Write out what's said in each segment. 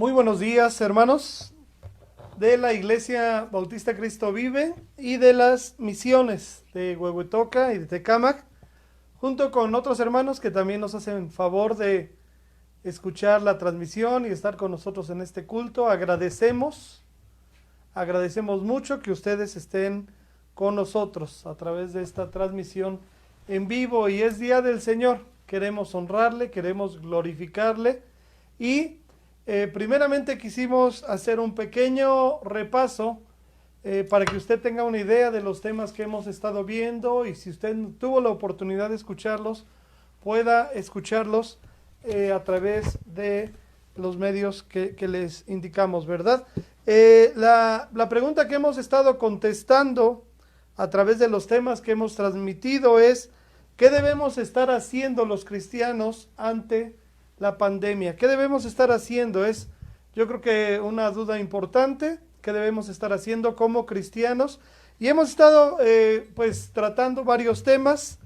Muy buenos días, hermanos de la Iglesia Bautista Cristo Vive y de las misiones de Huehuetoca y de Tecámac, junto con otros hermanos que también nos hacen favor de escuchar la transmisión y estar con nosotros en este culto. Agradecemos mucho que ustedes estén con nosotros a través de esta transmisión en vivo, y es Día del Señor. Queremos honrarle, queremos glorificarle y primeramente quisimos hacer un pequeño repaso para que usted tenga una idea de los temas que hemos estado viendo, y si usted tuvo la oportunidad de escucharlos, pueda escucharlos a través de los medios que les indicamos, ¿verdad? La pregunta que hemos estado contestando a través de los temas que hemos transmitido es: ¿qué debemos estar haciendo los cristianos ante la pandemia? ¿Qué debemos estar haciendo? Es, yo creo que una duda importante. ¿Qué debemos estar haciendo como cristianos? Y hemos estado pues tratando varios temas.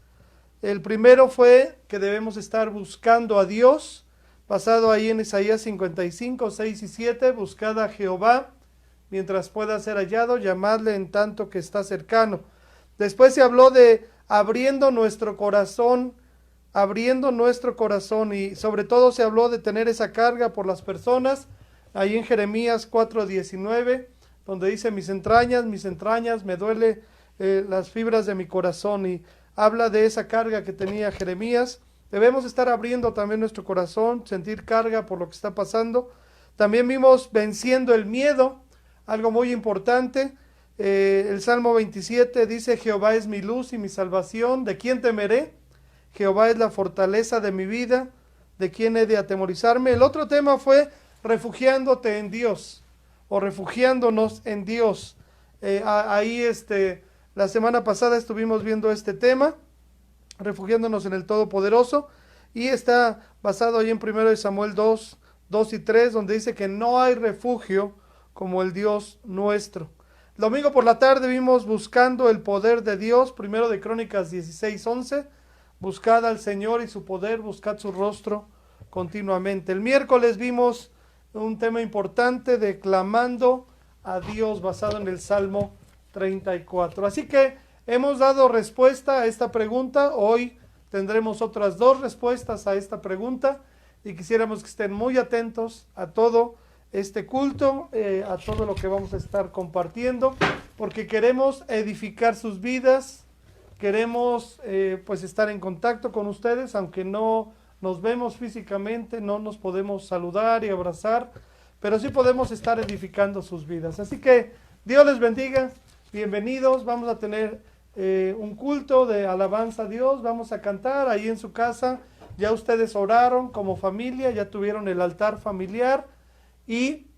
El primero fue que debemos estar buscando a Dios, basado ahí en Isaías 55, 6 y 7. Buscad a Jehová mientras pueda ser hallado, llamadle en tanto que está cercano. Después se habló de abriendo nuestro corazón, y sobre todo se habló de tener esa carga por las personas, ahí en Jeremías 4:19, donde dice: mis entrañas, me duele las fibras de mi corazón, y habla de esa carga que tenía Jeremías. Debemos estar abriendo también nuestro corazón, sentir carga por lo que está pasando. También vimos venciendo el miedo, algo muy importante. El Salmo 27 dice: Jehová es mi luz y mi salvación, ¿de quién temeré? Jehová es la fortaleza de mi vida, ¿de quién he de atemorizarme? El otro tema fue refugiándote en Dios, o refugiándonos en Dios. La semana pasada estuvimos viendo este tema, refugiándonos en el Todopoderoso, y está basado ahí en 1 Samuel 2 y 3, donde dice que no hay refugio como el Dios nuestro. El domingo por la tarde vimos buscando el poder de Dios, 1 de Crónicas 16:11. Buscad al Señor y su poder, buscad su rostro continuamente. El miércoles vimos un tema importante de clamando a Dios, basado en el Salmo 34. Así que hemos dado respuesta a esta pregunta. Hoy tendremos otras dos respuestas a esta pregunta, y quisiéramos que estén muy atentos a todo este culto, a todo lo que vamos a estar compartiendo, porque queremos edificar sus vidas. Queremos pues estar en contacto con ustedes, aunque no nos vemos físicamente, no nos podemos saludar y abrazar, pero sí podemos estar edificando sus vidas. Así que Dios les bendiga, bienvenidos. Vamos a tener un culto de alabanza a Dios, vamos a cantar ahí en su casa. Ya ustedes oraron como familia, ya tuvieron el altar familiar, y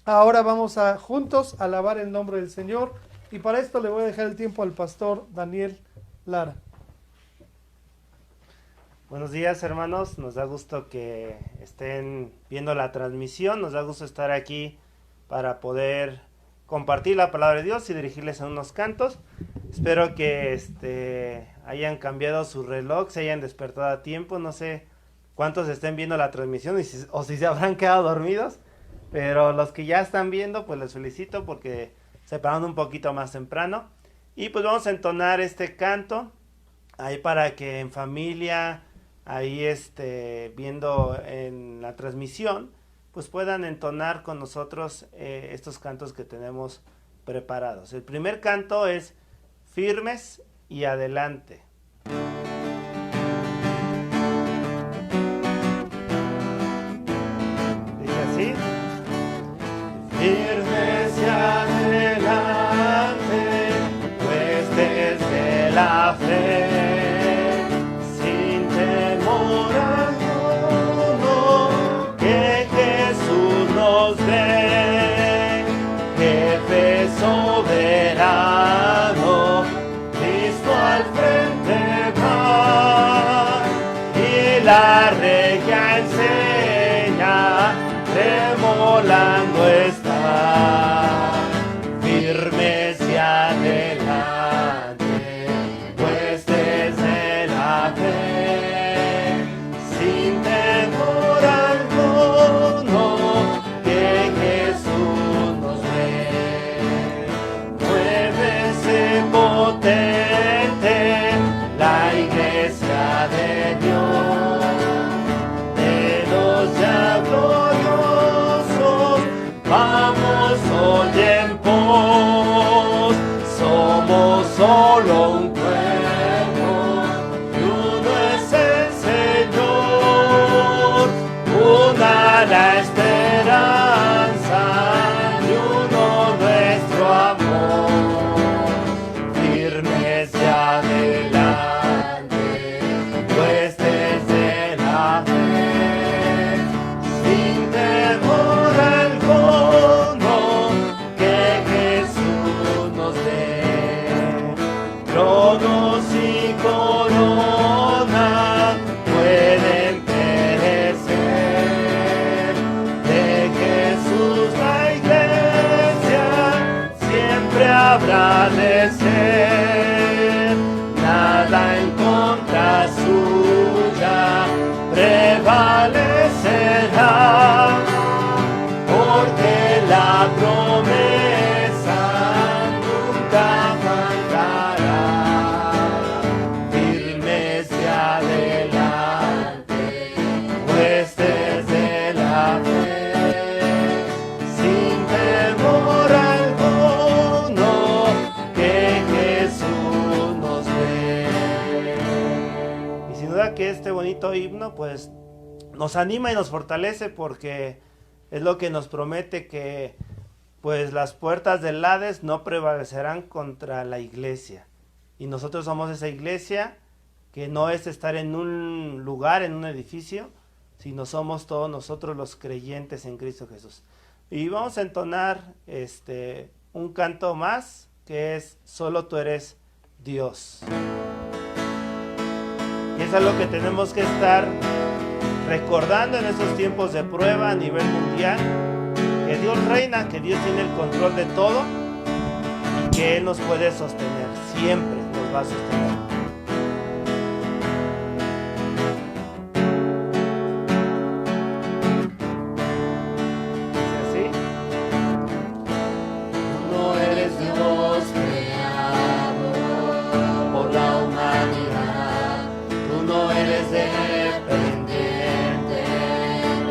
ahora vamos a juntos alabar el nombre del Señor. Y para esto le voy a dejar el tiempo al pastor Daniel Lara. Buenos días, hermanos, nos da gusto que estén viendo la transmisión, nos da gusto estar aquí para poder compartir la palabra de Dios y dirigirles a unos cantos. Espero que hayan cambiado su reloj, se hayan despertado a tiempo. No sé cuántos estén viendo la transmisión o si se habrán quedado dormidos, pero los que ya están viendo, pues les felicito porque se pararon un poquito más temprano. Y pues vamos a entonar este canto ahí para que en familia, ahí viendo en la transmisión, pues puedan entonar con nosotros estos cantos que tenemos preparados. El primer canto es Firmes y Adelante. Dice así: firmes y adelante, pues desde la fe, sin temor alguno, que Jesús nos dé, jefe soberano, Cristo al frente va, y la regia enseña, tremolando está. Firmes y adelante, pues desde la fe, sin temor alguno, solo un cuerpo, y uno es el Señor, una la esperanza, y uno nuestro amor, firmes de adelante, pues desde la fe, sin temor alguno, que Jesús nos dé. Tronos y corona pueden perecer, de Jesús la iglesia siempre habrá de ser. Nada en contra suya prevalecerá, porque la promesa nunca faltará. Firmes de adelante, pues desde la fe, sin temor alguno, que Jesús nos ve. Y sin duda que este bonito himno pues nos anima y nos fortalece, porque es lo que nos promete, que pues las puertas del Hades no prevalecerán contra la iglesia. Y nosotros somos esa iglesia, que no es estar en un lugar, en un edificio, sino somos todos nosotros los creyentes en Cristo Jesús. Y vamos a entonar un canto más, que es Solo tú eres Dios. Y es algo que tenemos que estar recordando en estos tiempos de prueba a nivel mundial, que Dios reina, que Dios tiene el control de todo y que Él nos puede sostener, siempre nos va a sostener. ¿Es así? No eres Dios creado por la humanidad, tú no eres dependiente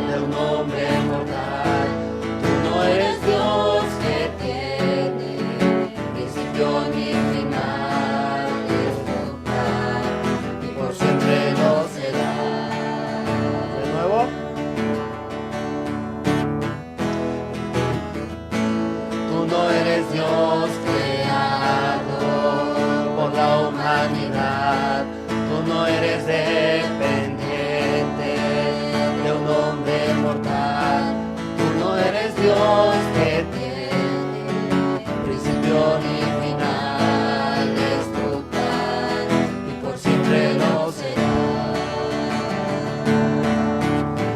de un hombre mortal, tú no eres Dios que tiene principio ni final, es total y por siempre lo será. De nuevo. Tú no eres Dios creado por la humanidad, tú no eres dependiente de un hombre mortal, tú no eres Dios que tiene principio ni final, es total y por siempre lo será.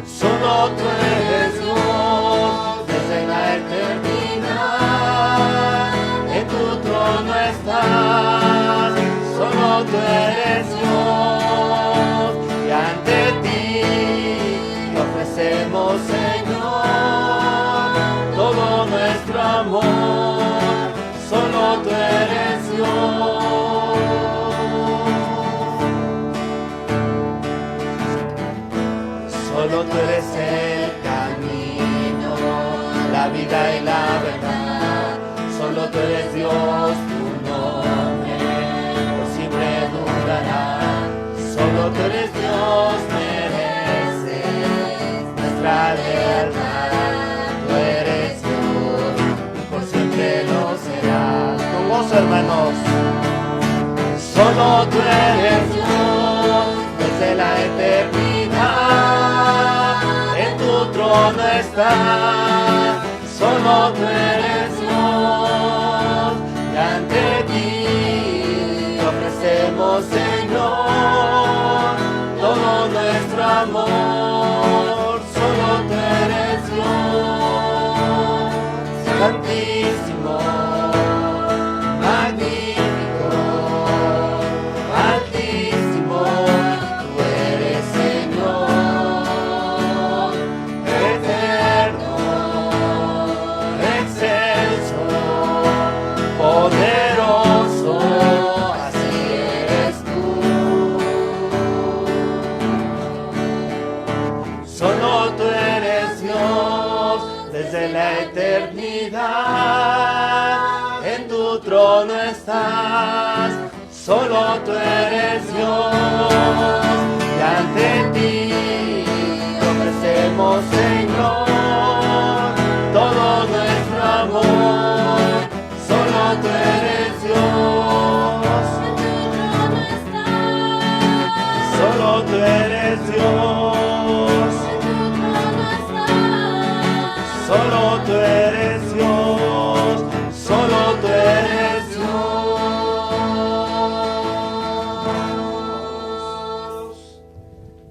Solo tú eres Dios desde la eternidad, en tu trono estás, solo tú eres Dios, y ante ti te ofrecemos, Señor, todo nuestro amor, solo tú eres Dios. Solo tú eres el camino, la vida y la verdad, solo tú eres Dios, tu nombre por siempre durará, solo tú eres Dios, mereces nuestra lealtad, tú eres Dios y por siempre lo serás. Con gozo, hermanos. Solo tú eres Dios desde la eternidad, en tu trono estás, solo tú eres Dios, y ante ti te ofrecemos, Señor, todo nuestro amor, solo tú eres Dios, santísimo, magnífico, altísimo, tú eres Señor, eterno, excelso, poderoso, así eres tú. trono estás, solo tú eres Dios, y ante ti ofrecemos, Señor, todo nuestro amor, solo tú eres Dios, solo tú eres Dios, solo tú eres Dios, solo tú eres Dios.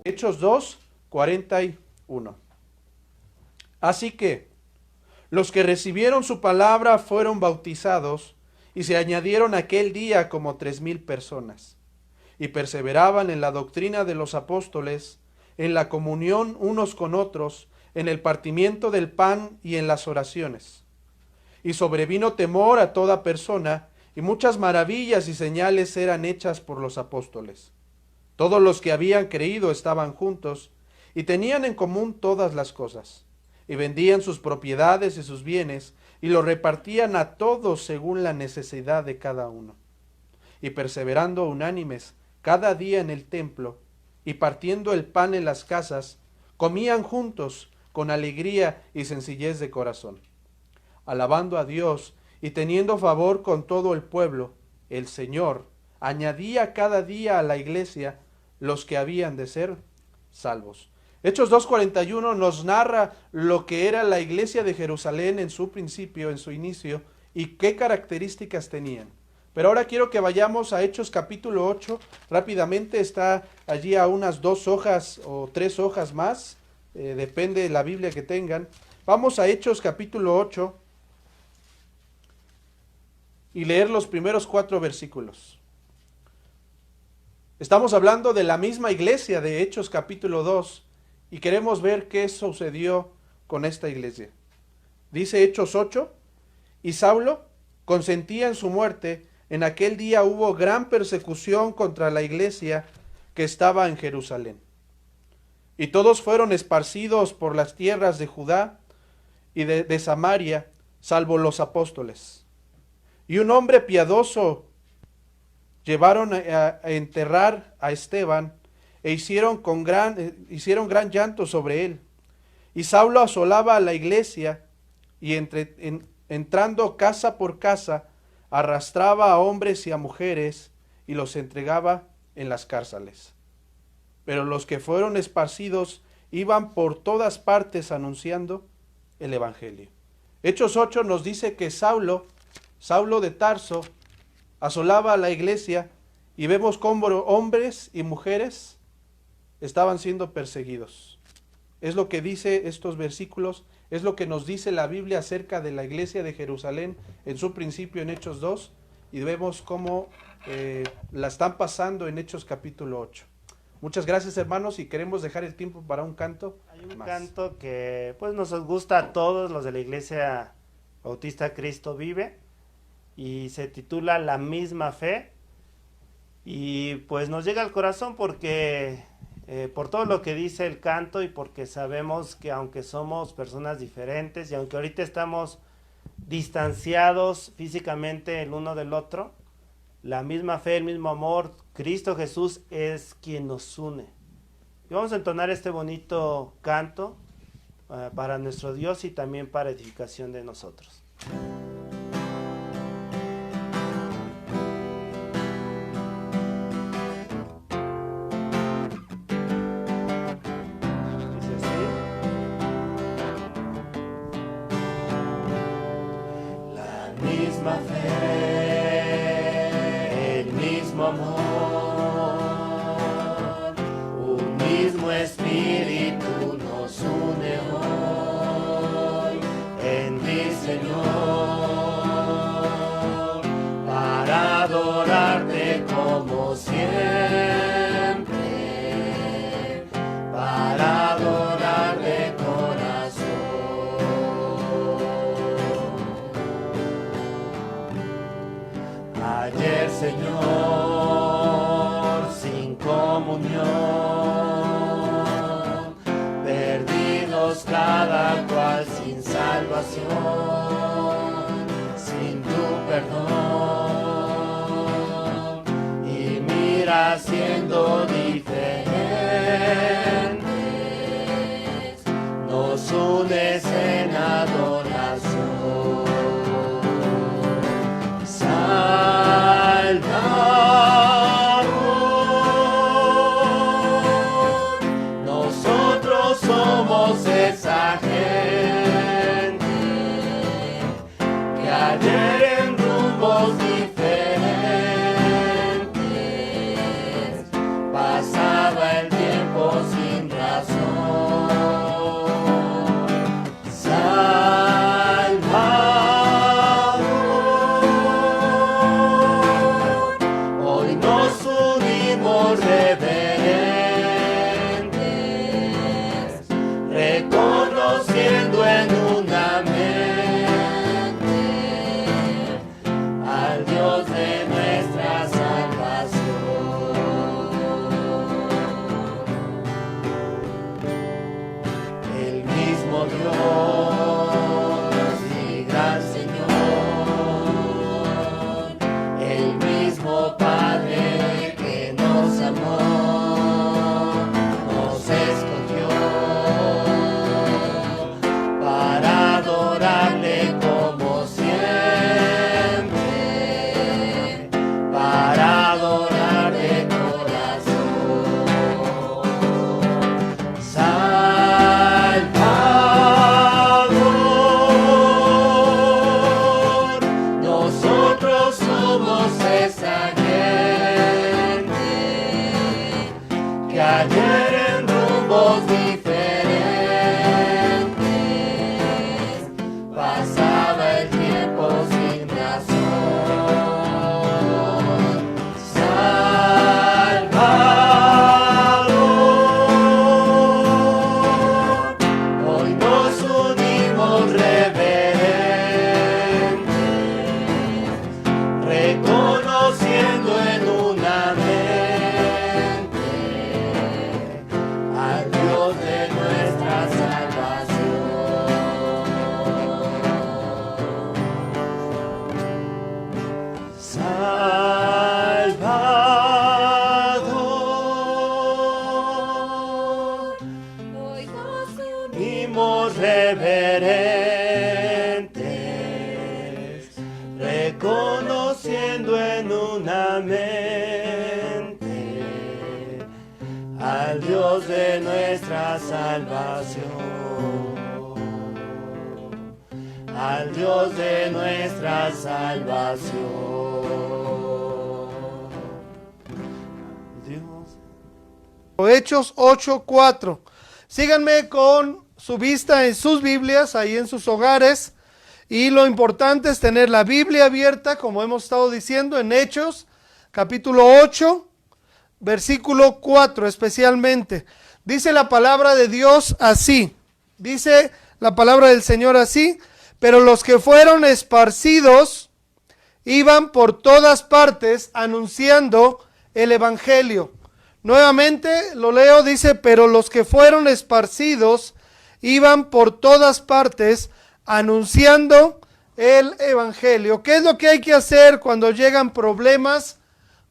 Hechos 2, 41. Así que los que recibieron su palabra fueron bautizados, y se añadieron aquel día como 3,000 personas, y perseveraban en la doctrina de los apóstoles, en la comunión unos con otros, en el partimiento del pan y en las oraciones. Y sobrevino temor a toda persona, y muchas maravillas y señales eran hechas por los apóstoles. Todos los que habían creído estaban juntos, y tenían en común todas las cosas, y vendían sus propiedades y sus bienes, y los repartían a todos según la necesidad de cada uno. Y perseverando unánimes cada día en el templo, y partiendo el pan en las casas, comían juntos con alegría y sencillez de corazón, alabando a Dios y teniendo favor con todo el pueblo. El Señor añadía cada día a la iglesia los que habían de ser salvos. Hechos 2:41 nos narra lo que era la iglesia de Jerusalén en su principio, en su inicio, y qué características tenían. Pero ahora quiero que vayamos a Hechos capítulo 8, rápidamente, está allí a unas 2 hojas o 3 hojas más, depende de la Biblia que tengan. Vamos a Hechos capítulo 8 y leer los primeros 4 versículos. Estamos hablando de la misma iglesia de Hechos capítulo 2 y queremos ver qué sucedió con esta iglesia. Dice Hechos 8, y Saulo consentía en su muerte. En aquel día hubo gran persecución contra la iglesia que estaba en Jerusalén. Y todos fueron esparcidos por las tierras de Judá y de Samaria, salvo los apóstoles. Y un hombre piadoso llevaron a enterrar a Esteban, e hicieron gran llanto sobre él. Y Saulo asolaba a la iglesia, y entrando casa por casa, arrastraba a hombres y a mujeres, y los entregaba en las cárceles. Pero los que fueron esparcidos iban por todas partes anunciando el evangelio. Hechos 8 nos dice que Saulo de Tarso, asolaba a la iglesia, y vemos cómo hombres y mujeres estaban siendo perseguidos. Es lo que dice estos versículos, es lo que nos dice la Biblia acerca de la iglesia de Jerusalén en su principio en Hechos 2, y vemos cómo la están pasando en Hechos capítulo 8. Muchas gracias, hermanos, y queremos dejar el tiempo para un canto. Hay un canto que pues nos gusta a todos los de la Iglesia Bautista Cristo Vive, y se titula La misma fe, y pues nos llega al corazón porque por todo lo que dice el canto, y porque sabemos que aunque somos personas diferentes y aunque ahorita estamos distanciados físicamente el uno del otro, la misma fe, el mismo amor, Cristo Jesús es quien nos une. Y vamos a entonar este bonito canto para nuestro Dios y también para edificación de nosotros. Dice así. La misma fe, el mismo amor, un mismo espíritu nos une hoy en ti, Señor, para adorarte como siempre, para adorar de corazón. Ayer, Señor, sin comunión, perdidos cada cual sin salvación, sin tu perdón, tierra siendo diferentes, nos unes en adoración. Salvador, nosotros somos esa gente que ayer en rumbos diferentes pasaba el tiempo sin razón. Salvador, hoy nos unimos reverentes, reconociendo en una mente al Dios de nuestra salvación. El mismo Dios y gran Señor, el mismo Padre que nos amó, nos escogió para adorarle como siempre, para adorar de corazón. Salvador, nosotros somos esa gente que ayer en rumbos diferentes pasaba el tiempo sin razón. Salvador, hoy nos unimos reverentes, reconociendo en una mente al Dios de nuestra salvación. Salvador, Hoy nos unimos reverentes, reconociendo en una mente al Dios de nuestra salvación, al Dios de nuestra salvación. Dios. Hechos 8:4. Síganme con su vista en sus Biblias, ahí en sus hogares. Y lo importante es tener la Biblia abierta, como hemos estado diciendo, en Hechos, capítulo 8, versículo 4 especialmente. Dice la palabra de Dios así. Dice la palabra del Señor así. Pero los que fueron esparcidos iban por todas partes anunciando el evangelio. Nuevamente lo leo, dice, pero los que fueron esparcidos iban por todas partes anunciando el evangelio. ¿Qué es lo que hay que hacer cuando llegan problemas,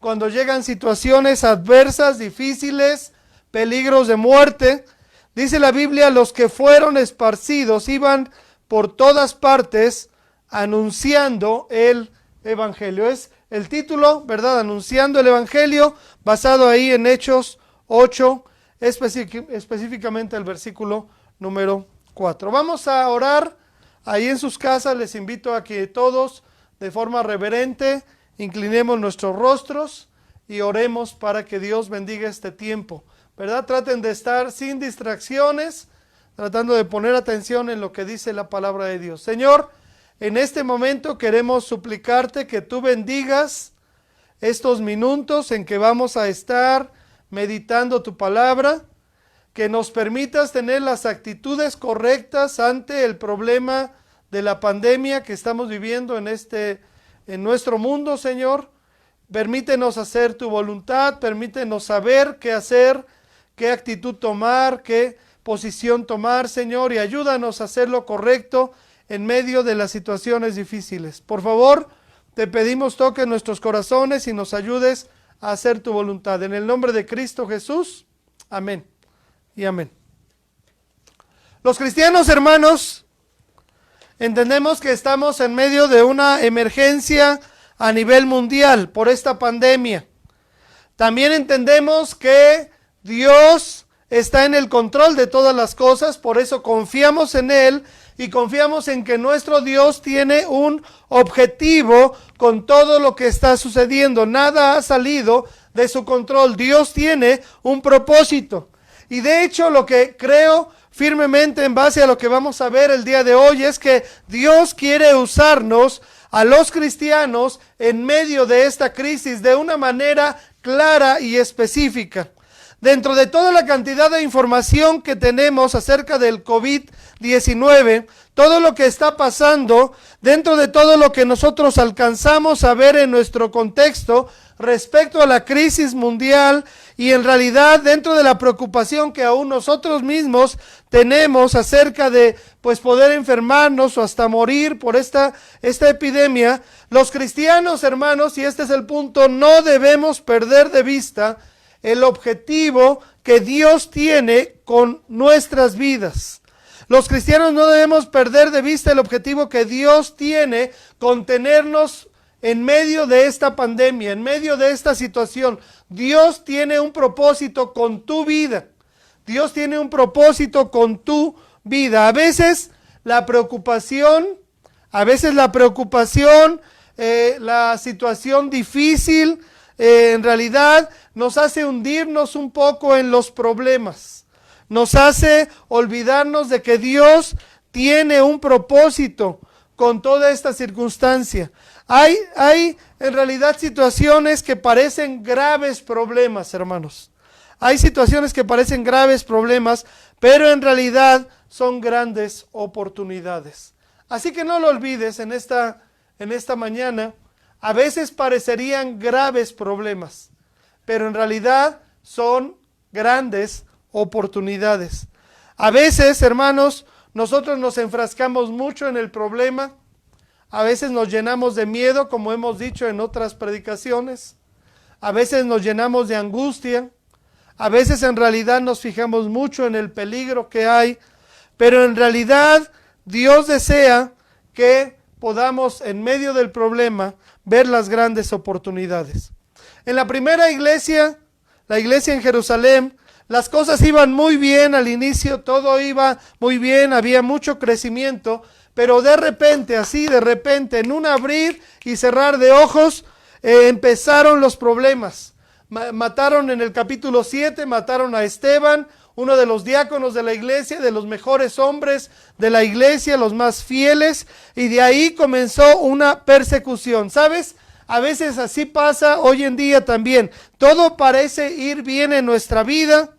cuando llegan situaciones adversas, difíciles, peligros de muerte? Dice la Biblia, los que fueron esparcidos iban por todas partes anunciando el evangelio. Es el título, ¿verdad? Anunciando el evangelio, basado ahí en Hechos 8, específicamente el versículo número 4. Vamos a orar ahí en sus casas. Les invito a que todos, de forma reverente, inclinemos nuestros rostros y oremos para que Dios bendiga este tiempo, ¿verdad? Traten de estar sin distracciones, tratando de poner atención en lo que dice la palabra de Dios. Señor, en este momento queremos suplicarte que tú bendigas estos minutos en que vamos a estar meditando tu palabra, que nos permitas tener las actitudes correctas ante el problema de la pandemia que estamos viviendo en nuestro mundo, Señor. Permítenos hacer tu voluntad, permítenos saber qué hacer, qué actitud tomar, qué posición tomar, Señor, y ayúdanos a hacer lo correcto en medio de las situaciones difíciles. Por favor, te pedimos toque nuestros corazones y nos ayudes a hacer tu voluntad. En el nombre de Cristo Jesús, amén y amén. Los cristianos, hermanos, entendemos que estamos en medio de una emergencia a nivel mundial por esta pandemia. También entendemos que Dios está en el control de todas las cosas, por eso confiamos en Él y confiamos en que nuestro Dios tiene un objetivo con todo lo que está sucediendo. Nada ha salido de su control. Dios tiene un propósito. Y de hecho, lo que creo firmemente en base a lo que vamos a ver el día de hoy es que Dios quiere usarnos a los cristianos en medio de esta crisis de una manera clara y específica. Dentro de toda la cantidad de información que tenemos acerca del COVID-19, todo lo que está pasando, dentro de todo lo que nosotros alcanzamos a ver en nuestro contexto respecto a la crisis mundial y en realidad dentro de la preocupación que aún nosotros mismos tenemos acerca de poder enfermarnos o hasta morir por esta epidemia, los cristianos, hermanos, y este es el punto, no debemos perder de vista el objetivo que Dios tiene con nuestras vidas. Los cristianos no debemos perder de vista el objetivo que Dios tiene con tenernos en medio de esta pandemia, en medio de esta situación. Dios tiene un propósito con tu vida. Dios tiene un propósito con tu vida. A veces la preocupación, la situación difícil, en realidad nos hace hundirnos un poco en los problemas. Nos hace olvidarnos de que Dios tiene un propósito con toda esta circunstancia. Hay en realidad situaciones que parecen graves problemas, hermanos. Hay situaciones que parecen graves problemas, pero en realidad son grandes oportunidades. Así que no lo olvides en esta mañana. A veces parecerían graves problemas, pero en realidad son grandes oportunidades. A veces, hermanos, nosotros nos enfrascamos mucho en el problema. A veces nos llenamos de miedo, como hemos dicho en otras predicaciones. A veces nos llenamos de angustia. A veces en realidad nos fijamos mucho en el peligro que hay. Pero en realidad Dios desea que podamos en medio del problema ver las grandes oportunidades. En la primera iglesia, la iglesia en Jerusalén, las cosas iban muy bien al inicio, todo iba muy bien, había mucho crecimiento, pero de repente, en un abrir y cerrar de ojos, empezaron los problemas. Mataron en el capítulo 7, mataron a Esteban, uno de los diáconos de la iglesia, de los mejores hombres de la iglesia, los más fieles, y de ahí comenzó una persecución. ¿Sabes? A veces así pasa hoy en día también. Todo parece ir bien en nuestra vida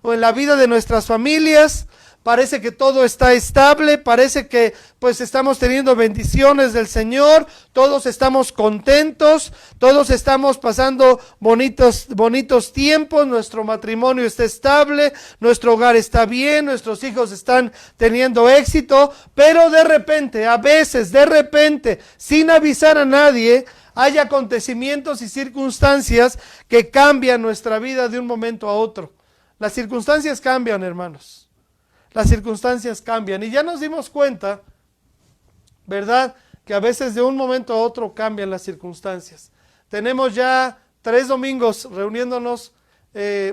o en la vida de nuestras familias. Parece que todo está estable, parece que estamos teniendo bendiciones del Señor, todos estamos contentos, todos estamos pasando bonitos tiempos, nuestro matrimonio está estable, nuestro hogar está bien, nuestros hijos están teniendo éxito, pero de repente, sin avisar a nadie, hay acontecimientos y circunstancias que cambian nuestra vida de un momento a otro. Las circunstancias cambian, hermanos. Las circunstancias cambian y ya nos dimos cuenta, ¿verdad? Que a veces de un momento a otro cambian las circunstancias. Tenemos ya 3 domingos reuniéndonos,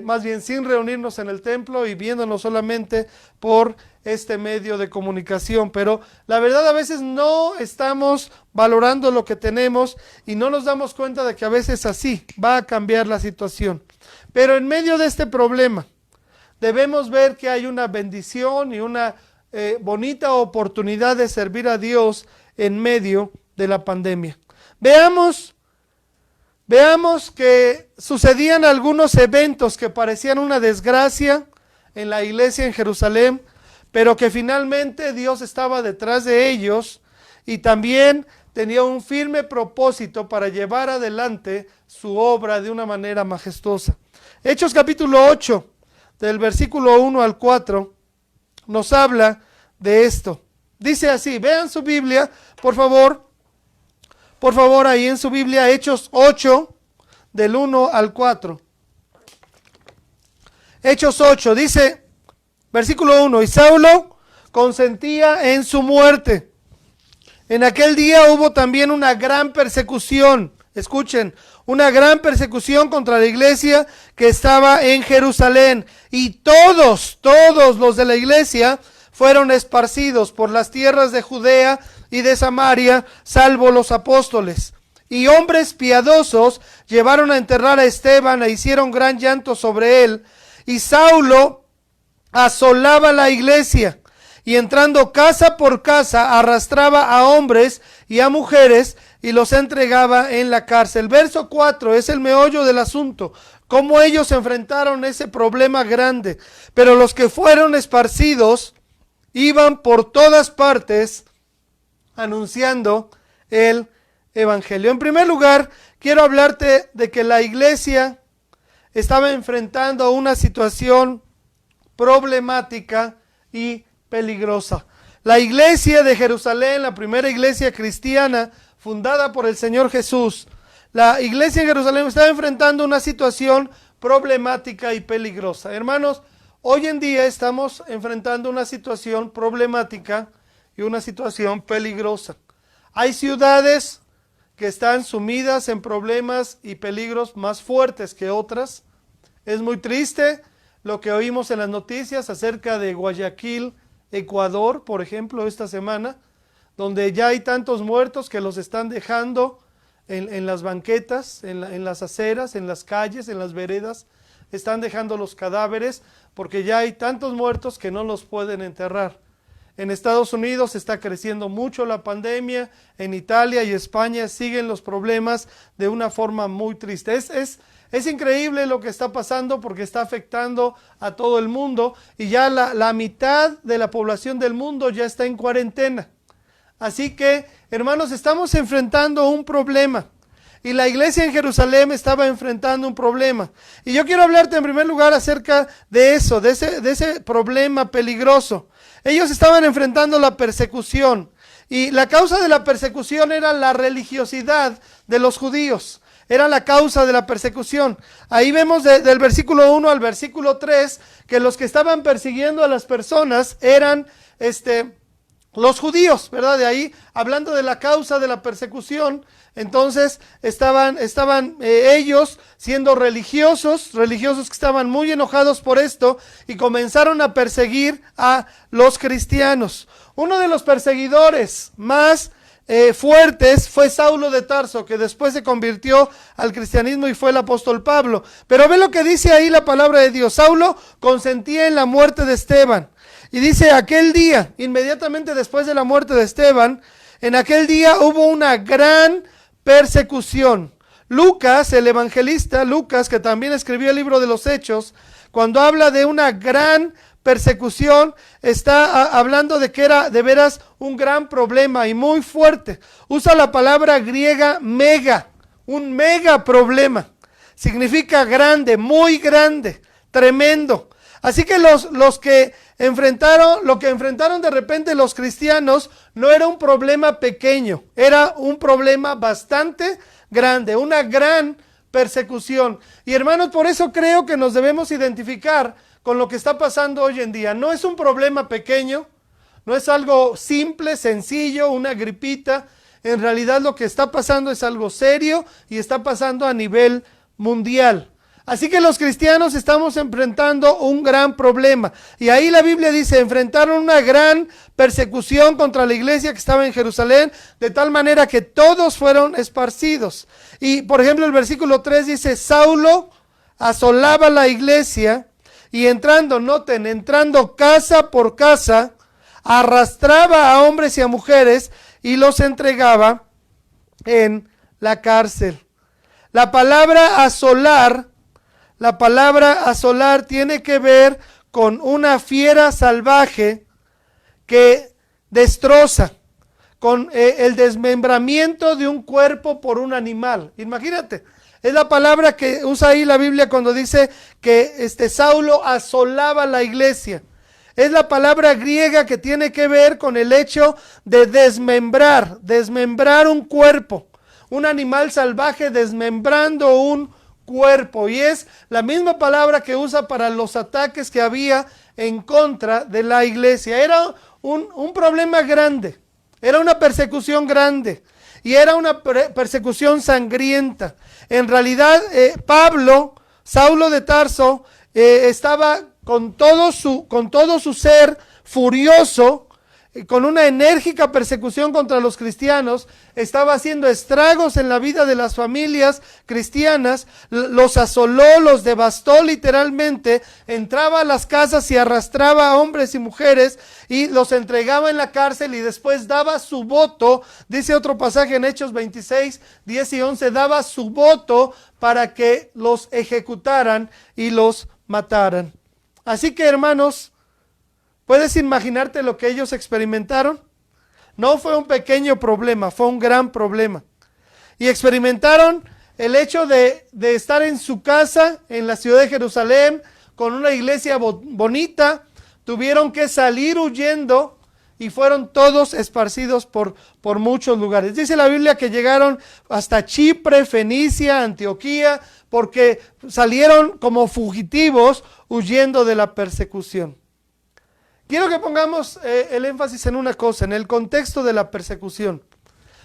más bien sin reunirnos en el templo y viéndonos solamente por este medio de comunicación. Pero la verdad a veces no estamos valorando lo que tenemos y no nos damos cuenta de que a veces así va a cambiar la situación. Pero en medio de este problema, debemos ver que hay una bendición y una bonita oportunidad de servir a Dios en medio de la pandemia. Veamos que sucedían algunos eventos que parecían una desgracia en la iglesia en Jerusalén, pero que finalmente Dios estaba detrás de ellos y también tenía un firme propósito para llevar adelante su obra de una manera majestuosa. Hechos capítulo 8. Del versículo 1 al 4, nos habla de esto. Dice así, vean su Biblia, por favor, ahí en su Biblia, Hechos 8, del 1 al 4. Hechos 8, dice, versículo 1, y Saulo consentía en su muerte. En aquel día hubo también una gran persecución, escuchen, una gran persecución contra la iglesia que estaba en Jerusalén, y todos los de la iglesia fueron esparcidos por las tierras de Judea y de Samaria, salvo los apóstoles. Y hombres piadosos llevaron a enterrar a Esteban e hicieron gran llanto sobre él. Y Saulo asolaba la iglesia y entrando casa por casa arrastraba a hombres y a mujeres y los entregaba en la cárcel. Verso 4 es el meollo del asunto, cómo ellos enfrentaron ese problema grande. Pero los que fueron esparcidos iban por todas partes anunciando el evangelio. En primer lugar, quiero hablarte de que la iglesia estaba enfrentando una situación problemática y peligrosa. La iglesia de Jerusalén, la primera iglesia cristiana fundada por el Señor Jesús, la iglesia de Jerusalén estaba enfrentando una situación problemática y peligrosa. Hermanos, hoy en día estamos enfrentando una situación problemática y una situación peligrosa. Hay ciudades que están sumidas en problemas y peligros más fuertes que otras. Es muy triste lo que oímos en las noticias acerca de Guayaquil, Ecuador, por ejemplo, esta semana, donde ya hay tantos muertos que los están dejando en las banquetas, en las aceras, en las calles, en las veredas, están dejando los cadáveres porque ya hay tantos muertos que no los pueden enterrar. En Estados Unidos está creciendo mucho la pandemia, en Italia y España siguen los problemas de una forma muy triste. Es increíble lo que está pasando porque está afectando a todo el mundo y ya la mitad de la población del mundo ya está en cuarentena. Así que, hermanos, estamos enfrentando un problema y la iglesia en Jerusalén estaba enfrentando un problema. Y yo quiero hablarte en primer lugar acerca de eso, de ese problema peligroso. Ellos estaban enfrentando la persecución y la causa de la persecución era la religiosidad de los judíos. Era la causa de la persecución. Ahí vemos del versículo 1 al versículo 3 que los que estaban persiguiendo a las personas eran los judíos, ¿verdad? De ahí, hablando de la causa de la persecución, entonces estaban ellos siendo religiosos que estaban muy enojados por esto y comenzaron a perseguir a los cristianos. Uno de los perseguidores más fuertes fue Saulo de Tarso, que después se convirtió al cristianismo y fue el apóstol Pablo. Pero ve lo que dice ahí la palabra de Dios. Saulo consentía en la muerte de Esteban. Y dice, aquel día, inmediatamente después de la muerte de Esteban, en aquel día hubo una gran persecución. Lucas, el evangelista Lucas, que también escribió el libro de los Hechos, cuando habla de una gran persecución, está hablando de que era de veras un gran problema y muy fuerte. Usa la palabra griega mega, un mega problema. Significa grande, muy grande, tremendo. Así que lo que enfrentaron de repente los cristianos no era un problema pequeño, era un problema bastante grande, una gran persecución. Y hermanos, por eso creo que nos debemos identificar con lo que está pasando hoy en día. No es un problema pequeño, no es algo simple, sencillo, una gripita. En realidad lo que está pasando es algo serio y está pasando a nivel mundial. Así que los cristianos estamos enfrentando un gran problema. Y ahí la Biblia dice, enfrentaron una gran persecución contra la iglesia que estaba en Jerusalén, de tal manera que todos fueron esparcidos. Y por ejemplo el versículo 3 dice, Saulo asolaba la iglesia y entrando casa por casa, arrastraba a hombres y a mujeres y los entregaba en la cárcel. La palabra asolar tiene que ver con una fiera salvaje que destroza, con el desmembramiento de un cuerpo por un animal. Imagínate, es la palabra que usa ahí la Biblia cuando dice que Saulo asolaba la iglesia. Es la palabra griega que tiene que ver con el hecho de desmembrar un cuerpo. Un animal salvaje desmembrando un cuerpo. Y es la misma palabra que usa para los ataques que había en contra de la iglesia. Era un problema grande, era una persecución grande y era una persecución sangrienta. En realidad, Saulo de Tarso, estaba con todo su ser furioso, con una enérgica persecución contra los cristianos, estaba haciendo estragos en la vida de las familias cristianas, los asoló, los devastó literalmente, entraba a las casas y arrastraba a hombres y mujeres y los entregaba en la cárcel y después daba su voto, dice otro pasaje en Hechos 26, 10 y 11, daba su voto para que los ejecutaran y los mataran. Así que, hermanos, ¿puedes imaginarte lo que ellos experimentaron? No fue un pequeño problema, fue un gran problema. Y experimentaron el hecho de estar en su casa, en la ciudad de Jerusalén, con una iglesia bonita. Tuvieron que salir huyendo y fueron todos esparcidos por muchos lugares. Dice la Biblia que llegaron hasta Chipre, Fenicia, Antioquía, porque salieron como fugitivos huyendo de la persecución. Quiero que pongamos el énfasis en una cosa, en el contexto de la persecución.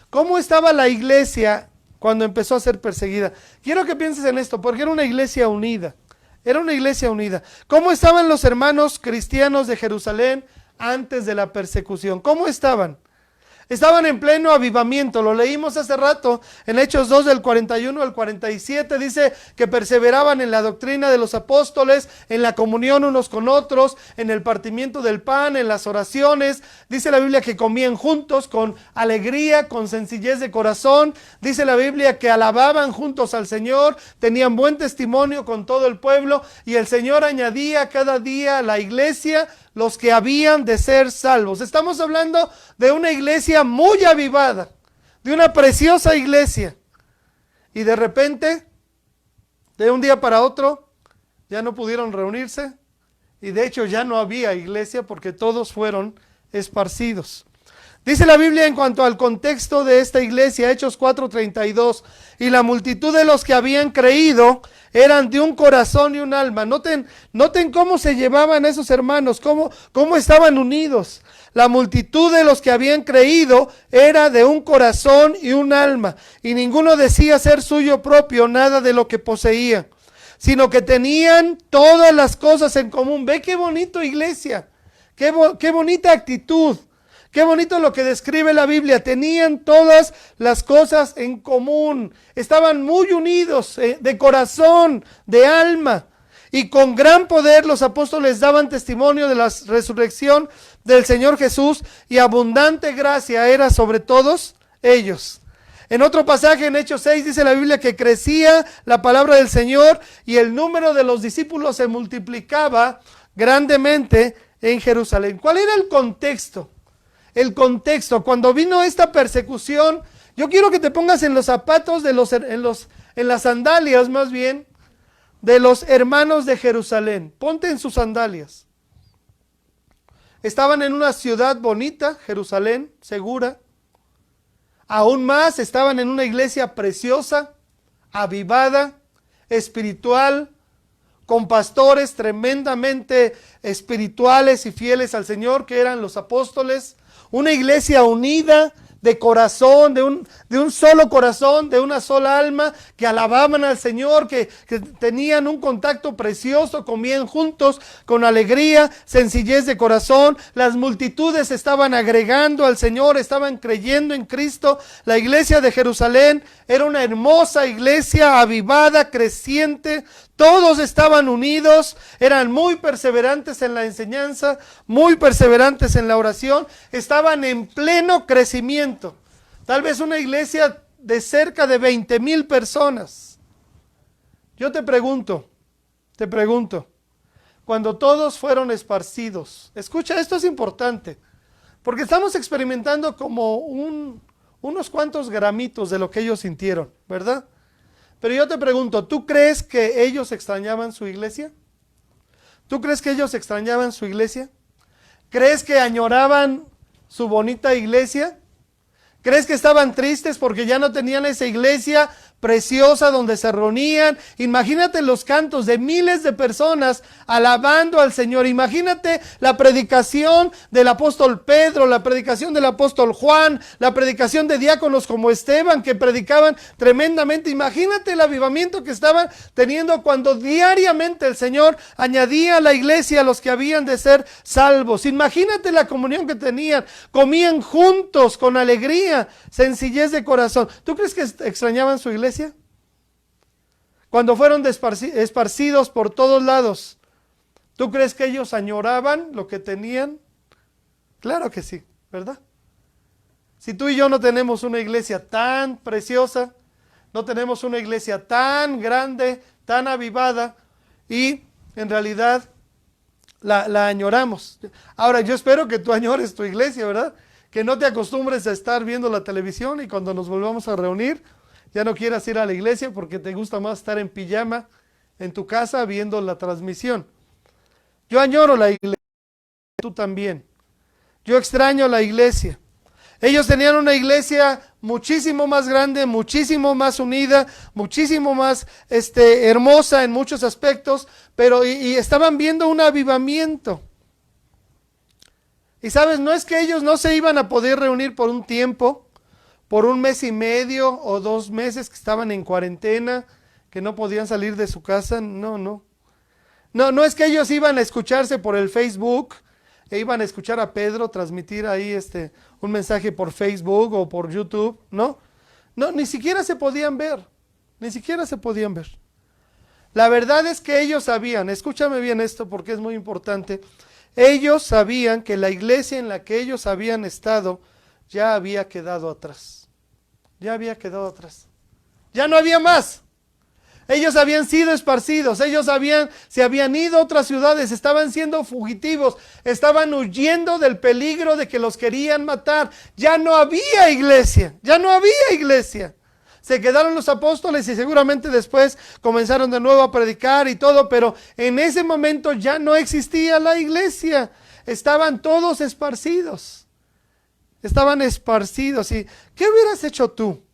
¿Cómo estaba la iglesia cuando empezó a ser perseguida? Quiero que pienses en esto, porque era una iglesia unida. Era una iglesia unida. ¿Cómo estaban los hermanos cristianos de Jerusalén antes de la persecución? ¿Cómo estaban? Estaban en pleno avivamiento, lo leímos hace rato en Hechos 2 del 41 al 47, dice que perseveraban en la doctrina de los apóstoles, en la comunión unos con otros, en el partimiento del pan, en las oraciones. Dice la Biblia que comían juntos con alegría, con sencillez de corazón. Dice la Biblia que alababan juntos al Señor, tenían buen testimonio con todo el pueblo y el Señor añadía cada día a la iglesia los que habían de ser salvos. Estamos hablando de una iglesia muy avivada, de una preciosa iglesia. Y de repente, de un día para otro, ya no pudieron reunirse. Y de hecho ya no había iglesia porque todos fueron esparcidos. Dice la Biblia en cuanto al contexto de esta iglesia, Hechos 4:32, y la multitud de los que habían creído eran de un corazón y un alma. Noten cómo se llevaban esos hermanos, cómo estaban unidos. La multitud de los que habían creído era de un corazón y un alma, y ninguno decía ser suyo propio nada de lo que poseía, sino que tenían todas las cosas en común. Ve qué bonito, iglesia, qué bonita actitud. Qué bonito lo que describe la Biblia. Tenían todas las cosas en común. Estaban muy unidos de corazón, de alma. Y con gran poder los apóstoles daban testimonio de la resurrección del Señor Jesús. Y abundante gracia era sobre todos ellos. En otro pasaje, en Hechos 6, dice la Biblia que crecía la palabra del Señor. Y el número de los discípulos se multiplicaba grandemente en Jerusalén. ¿Cuál era el contexto? El contexto, cuando vino esta persecución, yo quiero que te pongas en los zapatos en las sandalias más bien, de los hermanos de Jerusalén. Ponte en sus sandalias. Estaban en una ciudad bonita, Jerusalén, segura. Aún más, estaban en una iglesia preciosa, avivada, espiritual, con pastores tremendamente espirituales y fieles al Señor, que eran los apóstoles. Una iglesia unida de corazón, de un solo corazón, de una sola alma, que alababan al Señor, que tenían un contacto precioso, comían juntos con alegría, sencillez de corazón. Las multitudes estaban agregando al Señor, estaban creyendo en Cristo. La iglesia de Jerusalén era una hermosa iglesia, avivada, creciente. Todos estaban unidos, eran muy perseverantes en la enseñanza, muy perseverantes en la oración, estaban en pleno crecimiento. Tal vez una iglesia de cerca de 20,000 personas. Yo te pregunto, cuando todos fueron esparcidos, escucha, esto es importante, porque estamos experimentando como unos cuantos gramitos de lo que ellos sintieron, ¿verdad? Pero yo te pregunto, ¿tú crees que ellos extrañaban su iglesia? ¿Tú crees que ellos extrañaban su iglesia? ¿Crees que añoraban su bonita iglesia? ¿Crees que estaban tristes porque ya no tenían esa iglesia preciosa donde se reunían? Imagínate los cantos de miles de personas alabando al Señor. Imagínate la predicación del apóstol Pedro, la predicación del apóstol Juan, la predicación de diáconos como Esteban, que predicaban tremendamente. Imagínate el avivamiento que estaban teniendo cuando diariamente el Señor añadía a la iglesia a los que habían de ser salvos. Imagínate la comunión que tenían, comían juntos con alegría, sencillez de corazón. ¿Tú crees que extrañaban su iglesia? Cuando fueron esparcidos por todos lados, ¿tú crees que ellos añoraban lo que tenían? Claro que sí, ¿verdad? Si tú y yo no tenemos una iglesia tan preciosa, no tenemos una iglesia tan grande, tan avivada, y en realidad la añoramos. Ahora, yo espero que tú añores tu iglesia, ¿verdad? Que no te acostumbres a estar viendo la televisión y cuando nos volvamos a reunir, ya no quieras ir a la iglesia porque te gusta más estar en pijama en tu casa viendo la transmisión. Yo añoro la iglesia, tú también. Yo extraño la iglesia. Ellos tenían una iglesia muchísimo más grande, muchísimo más unida, muchísimo más hermosa en muchos aspectos, pero y estaban viendo un avivamiento. Y sabes, no es que ellos no se iban a poder reunir por un tiempo, por un mes y medio o 2 meses que estaban en cuarentena, que no podían salir de su casa, no es que ellos iban a escucharse por el Facebook, e iban a escuchar a Pedro transmitir ahí un mensaje por Facebook o por YouTube, no, ni siquiera se podían ver, La verdad es que ellos sabían, escúchame bien esto porque es muy importante, ellos sabían que la iglesia en la que ellos habían estado ya había quedado atrás. Ya no había más. Ellos habían sido esparcidos, se habían ido a otras ciudades, estaban siendo fugitivos, estaban huyendo del peligro de que los querían matar. Ya no había iglesia. Se quedaron los apóstoles y seguramente después comenzaron de nuevo a predicar y todo, pero en ese momento ya no existía la iglesia. Estaban todos esparcidos. ¿Y qué hubieras hecho tú?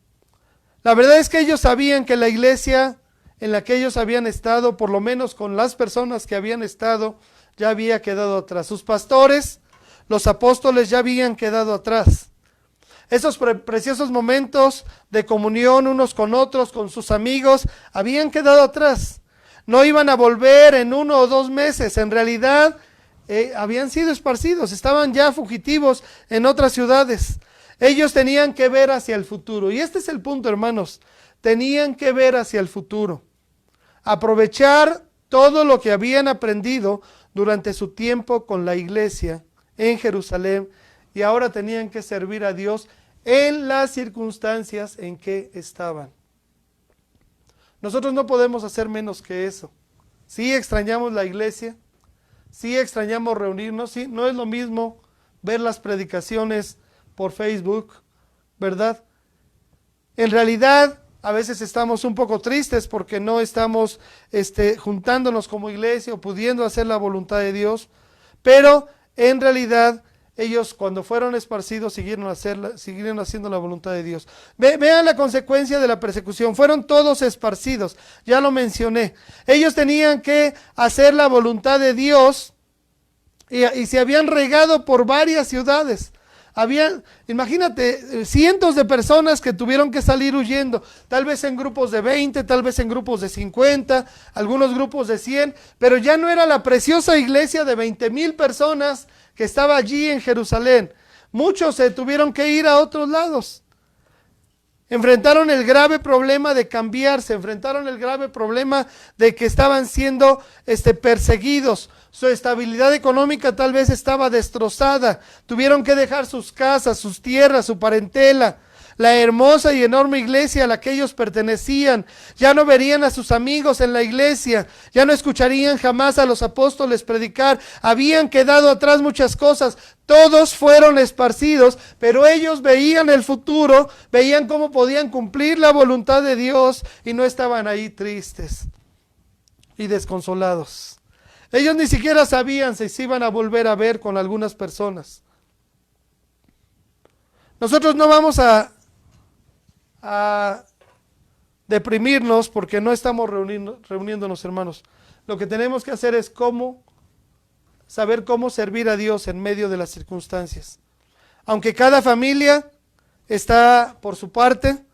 La verdad es que ellos sabían que la iglesia en la que ellos habían estado, por lo menos con las personas que habían estado, ya había quedado atrás. Sus pastores, los apóstoles ya habían quedado atrás. Esos preciosos momentos de comunión unos con otros, con sus amigos, habían quedado atrás. No iban a volver en 1 o 2 meses. En realidad, habían sido esparcidos, estaban ya fugitivos en otras ciudades. Ellos tenían que ver hacia el futuro. Y este es el punto, hermanos. Tenían que ver hacia el futuro. Aprovechar todo lo que habían aprendido durante su tiempo con la iglesia en Jerusalén. Y ahora tenían que servir a Dios en las circunstancias en que estaban. Nosotros no podemos hacer menos que eso. Sí extrañamos la iglesia, sí extrañamos reunirnos, sí, no es lo mismo ver las predicaciones por Facebook, ¿verdad? En realidad, a veces estamos un poco tristes porque no estamos juntándonos como iglesia o pudiendo hacer la voluntad de Dios, pero en realidad ellos cuando fueron esparcidos siguieron haciendo la voluntad de Dios. Vean la consecuencia de la persecución. Fueron todos esparcidos, ya lo mencioné. Ellos tenían que hacer la voluntad de Dios y se habían regado por varias ciudades. Imagínate, cientos de personas que tuvieron que salir huyendo, tal vez en grupos de 20, tal vez en grupos de 50, algunos grupos de 100, pero ya no era la preciosa iglesia de 20,000 personas que estaba allí en Jerusalén. Muchos se tuvieron que ir a otros lados. Enfrentaron el grave problema de cambiarse, enfrentaron el grave problema de que estaban siendo perseguidos. Su estabilidad económica tal vez estaba destrozada. Tuvieron que dejar sus casas, sus tierras, su parentela, la hermosa y enorme iglesia a la que ellos pertenecían. Ya no verían a sus amigos en la iglesia, ya no escucharían jamás a los apóstoles predicar. Habían quedado atrás muchas cosas. Todos fueron esparcidos, pero ellos veían el futuro, veían cómo podían cumplir la voluntad de Dios y no estaban ahí tristes y desconsolados. Ellos ni siquiera sabían si se iban a volver a ver con algunas personas. Nosotros no vamos a deprimirnos porque no estamos reuniéndonos, hermanos. Lo que tenemos que hacer es saber cómo servir a Dios en medio de las circunstancias. Aunque cada familia está por su parte,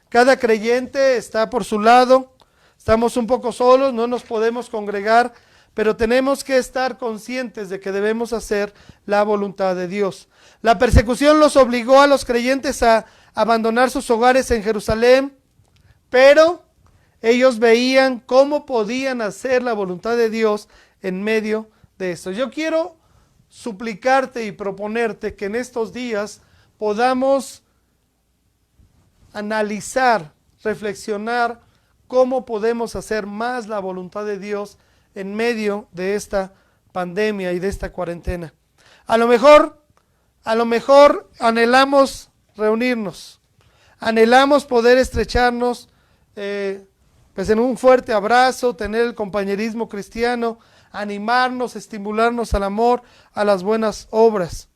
cada creyente está por su lado, estamos un poco solos, no nos podemos congregar, pero tenemos que estar conscientes de que debemos hacer la voluntad de Dios. La persecución los obligó a los creyentes a abandonar sus hogares en Jerusalén, pero ellos veían cómo podían hacer la voluntad de Dios en medio de esto. Yo quiero suplicarte y proponerte que en estos días podamos analizar, reflexionar cómo podemos hacer más la voluntad de Dios en medio de esta pandemia y de esta cuarentena. A lo mejor anhelamos reunirnos, anhelamos poder estrecharnos pues en un fuerte abrazo, tener el compañerismo cristiano, animarnos, estimularnos al amor, a las buenas obras.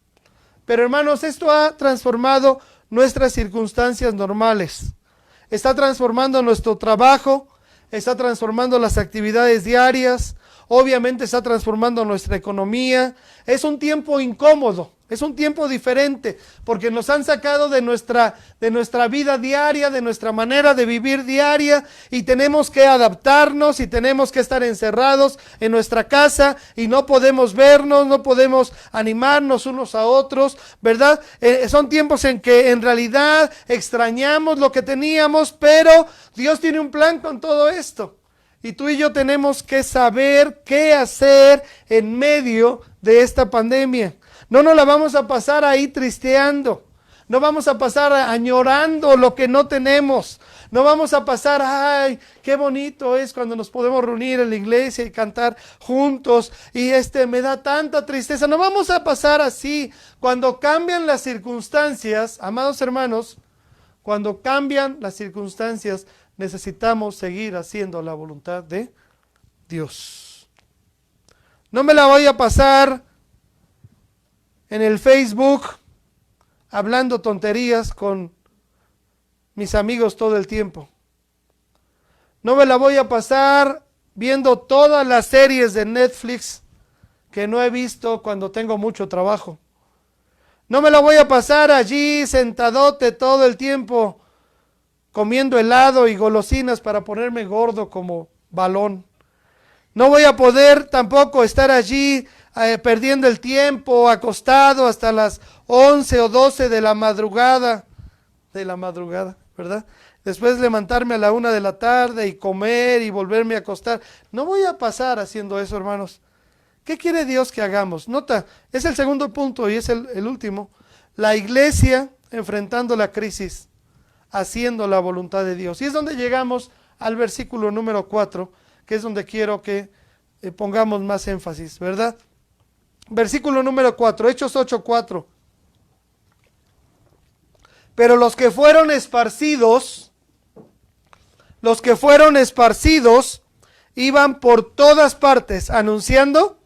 Pero hermanos, esto ha transformado nuestras circunstancias normales. Está transformando nuestro trabajo, está transformando las actividades diarias, obviamente está transformando nuestra economía. Es un tiempo incómodo, es un tiempo diferente, porque nos han sacado de nuestra vida diaria, de nuestra manera de vivir diaria, y tenemos que adaptarnos y tenemos que estar encerrados en nuestra casa y no podemos vernos, no podemos animarnos unos a otros, ¿verdad? Son tiempos en que en realidad extrañamos lo que teníamos, pero Dios tiene un plan con todo esto. Y tú y yo tenemos que saber qué hacer en medio de esta pandemia. No nos la vamos a pasar ahí tristeando. No vamos a pasar añorando lo que no tenemos. No vamos a pasar, ay, qué bonito es cuando nos podemos reunir en la iglesia y cantar juntos. Y me da tanta tristeza. No vamos a pasar así. Cuando cambian las circunstancias, amados hermanos, cuando cambian las circunstancias, necesitamos seguir haciendo la voluntad de Dios. No me la voy a pasar en el Facebook hablando tonterías con mis amigos todo el tiempo. No me la voy a pasar viendo todas las series de Netflix que no he visto cuando tengo mucho trabajo. No me la voy a pasar allí sentadote todo el tiempo comiendo helado y golosinas para ponerme gordo como balón. No voy a poder tampoco estar allí perdiendo el tiempo, acostado hasta las 11 o 12 de la madrugada, ¿verdad? Después levantarme a la 1 de la tarde y comer y volverme a acostar. No voy a pasar haciendo eso, hermanos. ¿Qué quiere Dios que hagamos? Nota, es el segundo punto y es el último. La iglesia enfrentando la crisis, haciendo la voluntad de Dios. Y es donde llegamos al versículo número 4, que es donde quiero que pongamos más énfasis, ¿verdad? Versículo número 4, Hechos 8:4. Pero los que fueron esparcidos, iban por todas partes anunciando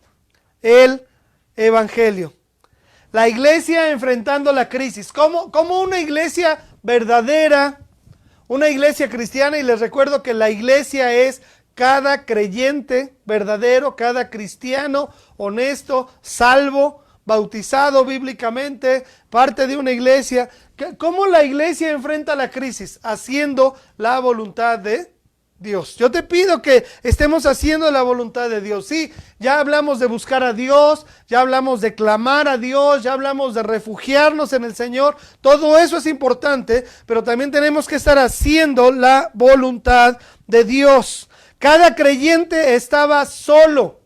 el evangelio. La iglesia enfrentando la crisis. ¿Cómo una iglesia verdadera, una iglesia cristiana? Y les recuerdo que la iglesia es cada creyente verdadero, cada cristiano honesto, salvo, bautizado bíblicamente, parte de una iglesia. ¿Cómo la iglesia enfrenta la crisis? Haciendo la voluntad de Dios. Yo te pido que estemos haciendo la voluntad de Dios. Sí, ya hablamos de buscar a Dios, ya hablamos de clamar a Dios, ya hablamos de refugiarnos en el Señor. Todo eso es importante, pero también tenemos que estar haciendo la voluntad de Dios. Cada creyente estaba solo,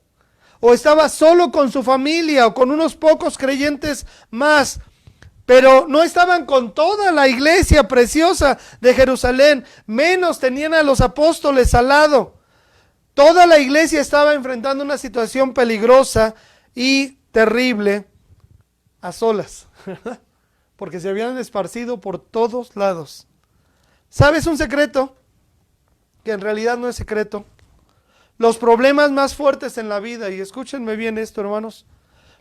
o estaba solo con su familia, o con unos pocos creyentes más, pero no estaban con toda la iglesia preciosa de Jerusalén, menos tenían a los apóstoles al lado. Toda la iglesia estaba enfrentando una situación peligrosa y terrible a solas, ¿verdad? Porque se habían esparcido por todos lados. ¿Sabes un secreto? Que en realidad no es secreto. Los problemas más fuertes en la vida, y escúchenme bien esto, hermanos,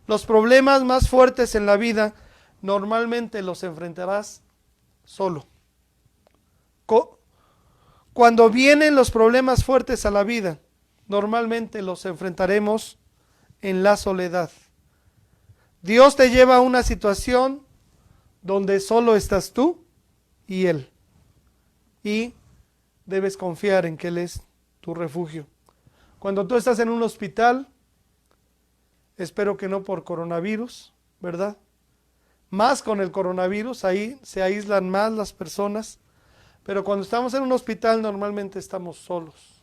los problemas más fuertes en la vida normalmente los enfrentarás solo. Cuando vienen los problemas fuertes a la vida, normalmente los enfrentaremos en la soledad. Dios te lleva a una situación donde solo estás tú y Él. Y debes confiar en que Él es tu refugio. Cuando tú estás en un hospital, espero que no por coronavirus, ¿verdad? Más con el coronavirus, ahí se aíslan más las personas. Pero cuando estamos en un hospital normalmente estamos solos.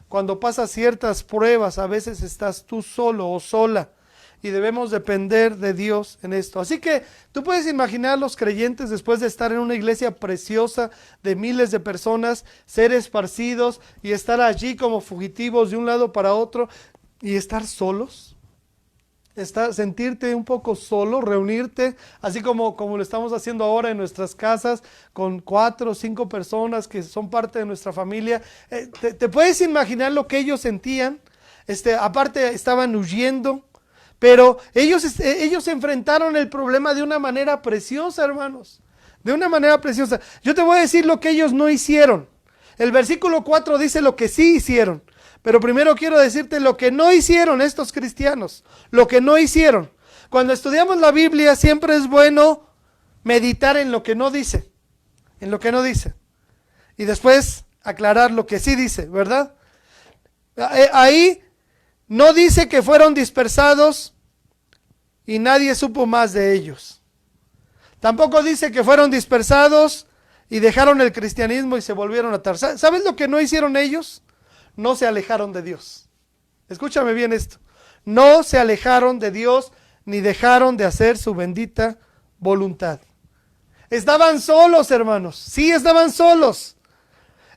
Cuando pasas ciertas pruebas, a veces estás tú solo o sola. Y debemos depender de Dios en esto. Así que tú puedes imaginar los creyentes después de estar en una iglesia preciosa de miles de personas, ser esparcidos y estar allí como fugitivos de un lado para otro y estar solos. Sentirte un poco solo, reunirte, así como lo estamos haciendo ahora en nuestras casas, con 4 o 5 personas que son parte de nuestra familia. ¿Te puedes imaginar lo que ellos sentían? Aparte estaban huyendo, pero ellos enfrentaron el problema de una manera preciosa, hermanos, de una manera preciosa. Yo te voy a decir lo que ellos no hicieron. El versículo 4 dice lo que sí hicieron. Pero primero quiero decirte lo que no hicieron estos cristianos, lo que no hicieron. Cuando estudiamos la Biblia siempre es bueno meditar en lo que no dice, y después aclarar lo que sí dice, ¿verdad? Ahí no dice que fueron dispersados y nadie supo más de ellos. Tampoco dice que fueron dispersados y dejaron el cristianismo y se volvieron a atar. ¿Sabes lo que no hicieron ellos? No se alejaron de Dios. Escúchame bien esto. No se alejaron de Dios ni dejaron de hacer su bendita voluntad. Estaban solos, hermanos. Sí, estaban solos.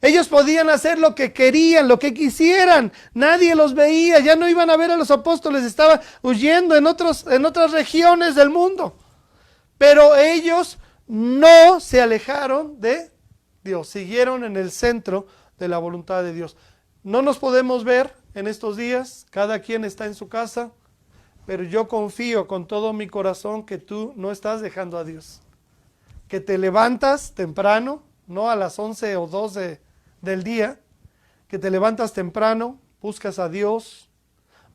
Ellos podían hacer lo que querían, lo que quisieran. Nadie los veía. Ya no iban a ver a los apóstoles. Estaban huyendo en otras regiones del mundo. Pero ellos no se alejaron de Dios. Siguieron en el centro de la voluntad de Dios. No nos podemos ver en estos días, cada quien está en su casa, pero yo confío con todo mi corazón que tú no estás dejando a Dios. Que te levantas temprano, no a las 11 o 12 del día, que te levantas temprano, buscas a Dios,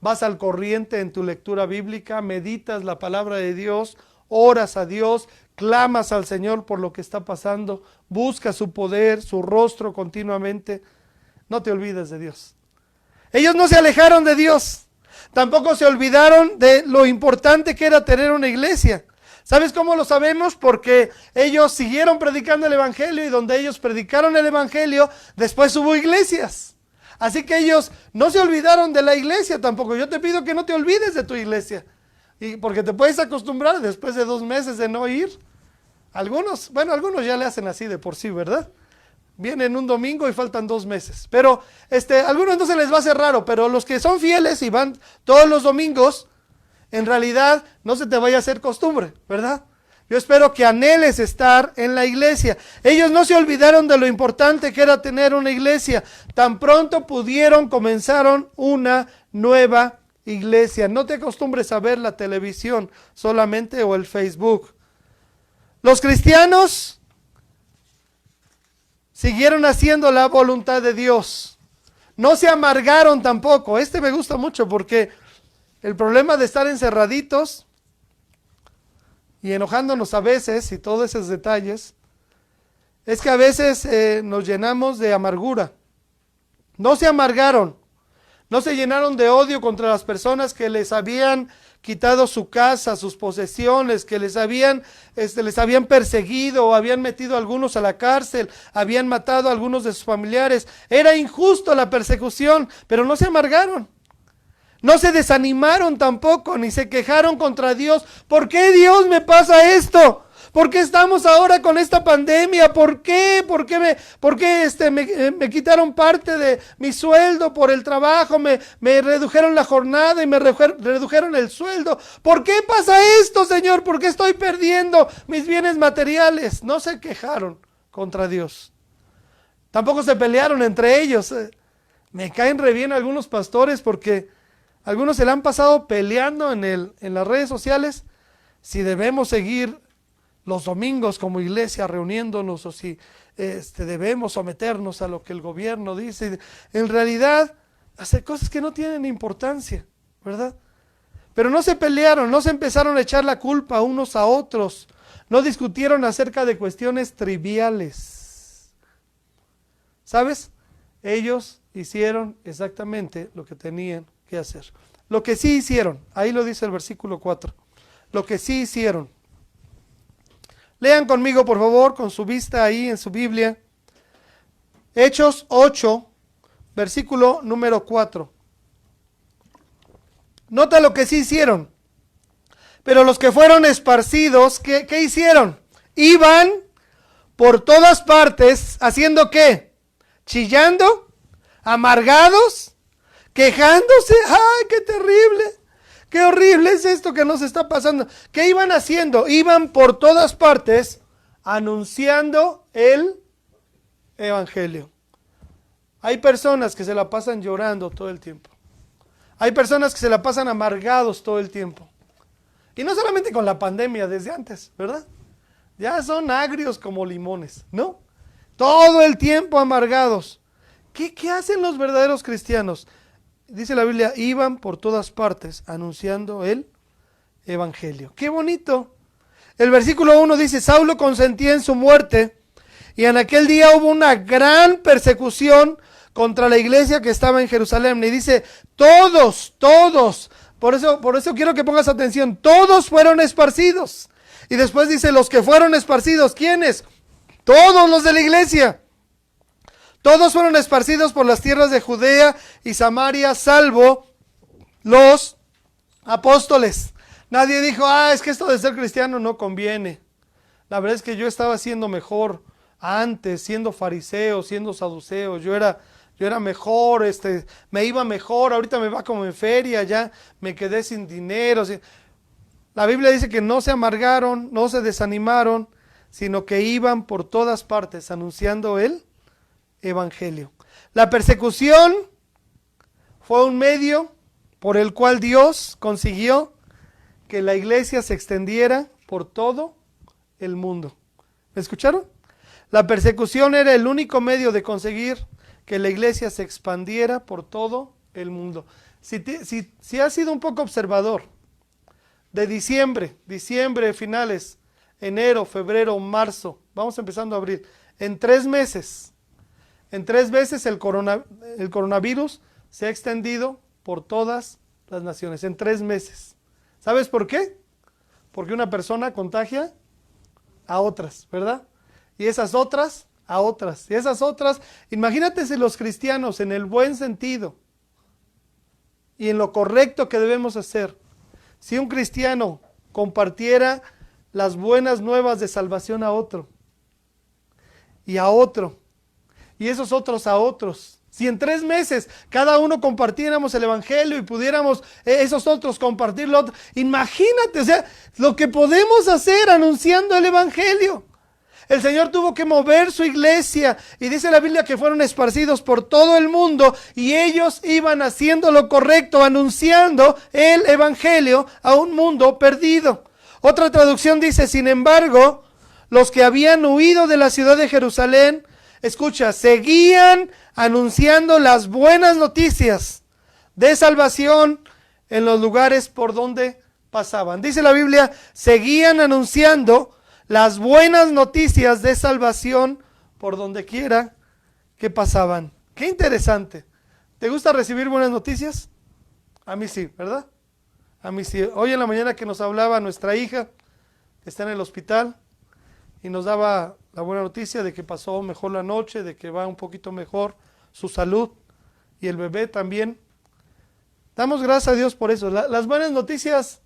vas al corriente en tu lectura bíblica, meditas la palabra de Dios, oras a Dios, clamas al Señor por lo que está pasando, buscas su poder, su rostro continuamente. No te olvides de Dios. Ellos no se alejaron de Dios. Tampoco se olvidaron de lo importante que era tener una iglesia. ¿Sabes cómo lo sabemos? Porque ellos siguieron predicando el evangelio y donde ellos predicaron el evangelio, después hubo iglesias. Así que ellos no se olvidaron de la iglesia tampoco. Yo te pido que no te olvides de tu iglesia. Porque te puedes acostumbrar después de 2 meses de no ir. Algunos ya le hacen así de por sí, ¿verdad? Vienen un domingo y faltan 2 meses. Pero algunos no se les va a hacer raro, pero los que son fieles y van todos los domingos, en realidad no se te vaya a hacer costumbre, ¿verdad? Yo espero que anheles estar en la iglesia. Ellos no se olvidaron de lo importante que era tener una iglesia. Tan pronto pudieron, comenzaron una nueva iglesia. No te acostumbres a ver la televisión solamente o el Facebook. Los cristianos siguieron haciendo la voluntad de Dios. No se amargaron tampoco. Me gusta mucho porque el problema de estar encerraditos y enojándonos a veces y todos esos detalles es que a veces nos llenamos de amargura. No se amargaron. No se llenaron de odio contra las personas que les habían quitado su casa, sus posesiones, que les habían perseguido o habían metido a algunos a la cárcel, habían matado a algunos de sus familiares. Era injusto la persecución, pero no se amargaron. No se desanimaron tampoco, ni se quejaron contra Dios. ¿Por qué Dios me pasa esto? ¿Por qué estamos ahora con esta pandemia? ¿Por qué? ¿Por qué me quitaron parte de mi sueldo por el trabajo? Me redujeron la jornada y me redujeron el sueldo. ¿Por qué pasa esto, Señor? ¿Por qué estoy perdiendo mis bienes materiales? No se quejaron contra Dios. Tampoco se pelearon entre ellos. Me caen re bien algunos pastores porque algunos se la han pasado peleando en las redes sociales si debemos seguir los domingos como iglesia reuniéndonos, o si debemos someternos a lo que el gobierno dice. En realidad, hacer cosas que no tienen importancia, ¿verdad? Pero no se pelearon, no se empezaron a echar la culpa unos a otros, no discutieron acerca de cuestiones triviales. ¿Sabes? Ellos hicieron exactamente lo que tenían que hacer. Lo que sí hicieron, ahí lo dice el versículo 4, lo que sí hicieron. Lean conmigo, por favor, con su vista ahí en su Biblia. Hechos 8, versículo número 4. Nota lo que sí hicieron. Pero los que fueron esparcidos, ¿qué hicieron? Iban por todas partes, ¿haciendo qué? Chillando, amargados, quejándose. ¡Ay, qué terrible! ¡Qué horrible es esto que nos está pasando! ¿Qué iban haciendo? Iban por todas partes anunciando el evangelio. Hay personas que se la pasan llorando todo el tiempo. Hay personas que se la pasan amargados todo el tiempo. Y no solamente con la pandemia, desde antes, ¿verdad? Ya son agrios como limones, ¿no? Todo el tiempo amargados. ¿Qué hacen los verdaderos cristianos? Dice la Biblia, iban por todas partes anunciando el evangelio. ¡Qué bonito! El versículo 1 dice, Saulo consentía en su muerte, y en aquel día hubo una gran persecución contra la iglesia que estaba en Jerusalén. Y dice, todos, por eso quiero que pongas atención, todos fueron esparcidos. Y después dice, los que fueron esparcidos, ¿quiénes? Todos los de la iglesia. Todos fueron esparcidos por las tierras de Judea y Samaria, salvo los apóstoles. Nadie dijo, es que esto de ser cristiano no conviene. La verdad es que yo estaba siendo mejor antes, siendo fariseo, siendo saduceo. Yo era mejor, me iba mejor, ahorita me va como en feria, ya me quedé sin dinero. La Biblia dice que no se amargaron, no se desanimaron, sino que iban por todas partes anunciando el evangelio. La persecución fue un medio por el cual Dios consiguió que la iglesia se extendiera por todo el mundo. ¿Me escucharon? La persecución era el único medio de conseguir que la iglesia se expandiera por todo el mundo. Si has sido un poco observador, de diciembre, finales, enero, febrero, marzo, vamos empezando a abril, en 3 meses el coronavirus se ha extendido por todas las naciones, en 3 meses. ¿Sabes por qué? Porque una persona contagia a otras, ¿verdad? Y esas otras a otras, y esas otras. Imagínate si los cristianos en el buen sentido y en lo correcto que debemos hacer, si un cristiano compartiera las buenas nuevas de salvación a otro, y a otro, y esos otros a otros. Si en 3 meses cada uno compartiéramos el evangelio y pudiéramos esos otros compartirlo, imagínate, o sea, lo que podemos hacer anunciando el evangelio. El Señor tuvo que mover su iglesia y dice la Biblia que fueron esparcidos por todo el mundo y ellos iban haciendo lo correcto, anunciando el evangelio a un mundo perdido. Otra traducción dice, sin embargo, los que habían huido de la ciudad de Jerusalén, escucha, seguían anunciando las buenas noticias de salvación en los lugares por donde pasaban. Dice la Biblia, seguían anunciando las buenas noticias de salvación por donde quiera que pasaban. Qué interesante. ¿Te gusta recibir buenas noticias? A mí sí, ¿verdad? A mí sí. Hoy en la mañana que nos hablaba nuestra hija, que está en el hospital, y nos daba la buena noticia de que pasó mejor la noche, de que va un poquito mejor su salud, y el bebé también. Damos gracias a Dios por eso. Las buenas noticias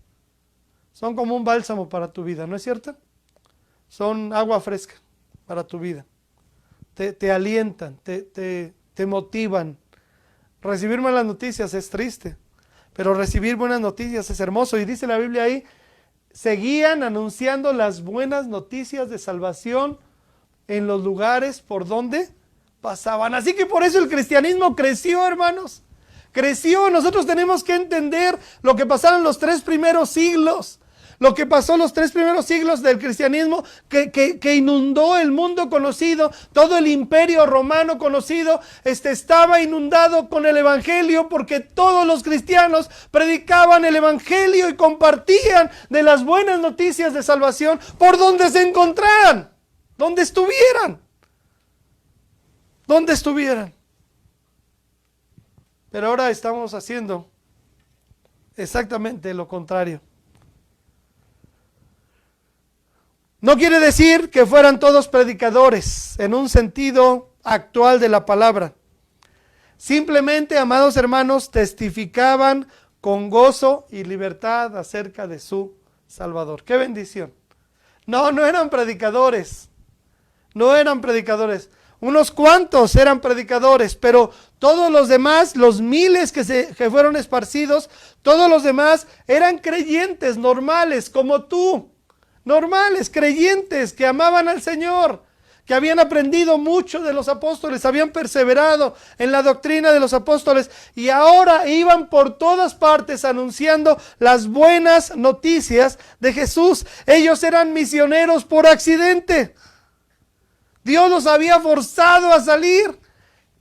son como un bálsamo para tu vida, ¿no es cierto? Son agua fresca para tu vida. Te alientan, te motivan. Recibir malas noticias es triste, pero recibir buenas noticias es hermoso. Y dice la Biblia ahí, seguían anunciando las buenas noticias de salvación en los lugares por donde pasaban. Así que por eso el cristianismo creció, hermanos. Creció. Nosotros tenemos que entender lo que pasaron los 3 primeros siglos. lo que pasó los 3 primeros siglos del cristianismo, que inundó el mundo conocido, todo el imperio romano conocido, estaba inundado con el evangelio, porque todos los cristianos predicaban el evangelio y compartían de las buenas noticias de salvación por donde se encontraran, donde estuvieran. Donde estuvieran. Pero ahora estamos haciendo exactamente lo contrario. No quiere decir que fueran todos predicadores en un sentido actual de la palabra. Simplemente, amados hermanos, testificaban con gozo y libertad acerca de su Salvador. ¡Qué bendición! No eran predicadores. No eran predicadores. Unos cuantos eran predicadores, pero todos los demás, los miles que fueron esparcidos, todos los demás eran creyentes normales como tú. Normales, creyentes que amaban al Señor, que habían aprendido mucho de los apóstoles, habían perseverado en la doctrina de los apóstoles y ahora iban por todas partes anunciando las buenas noticias de Jesús. Ellos eran misioneros por accidente. Dios los había forzado a salir,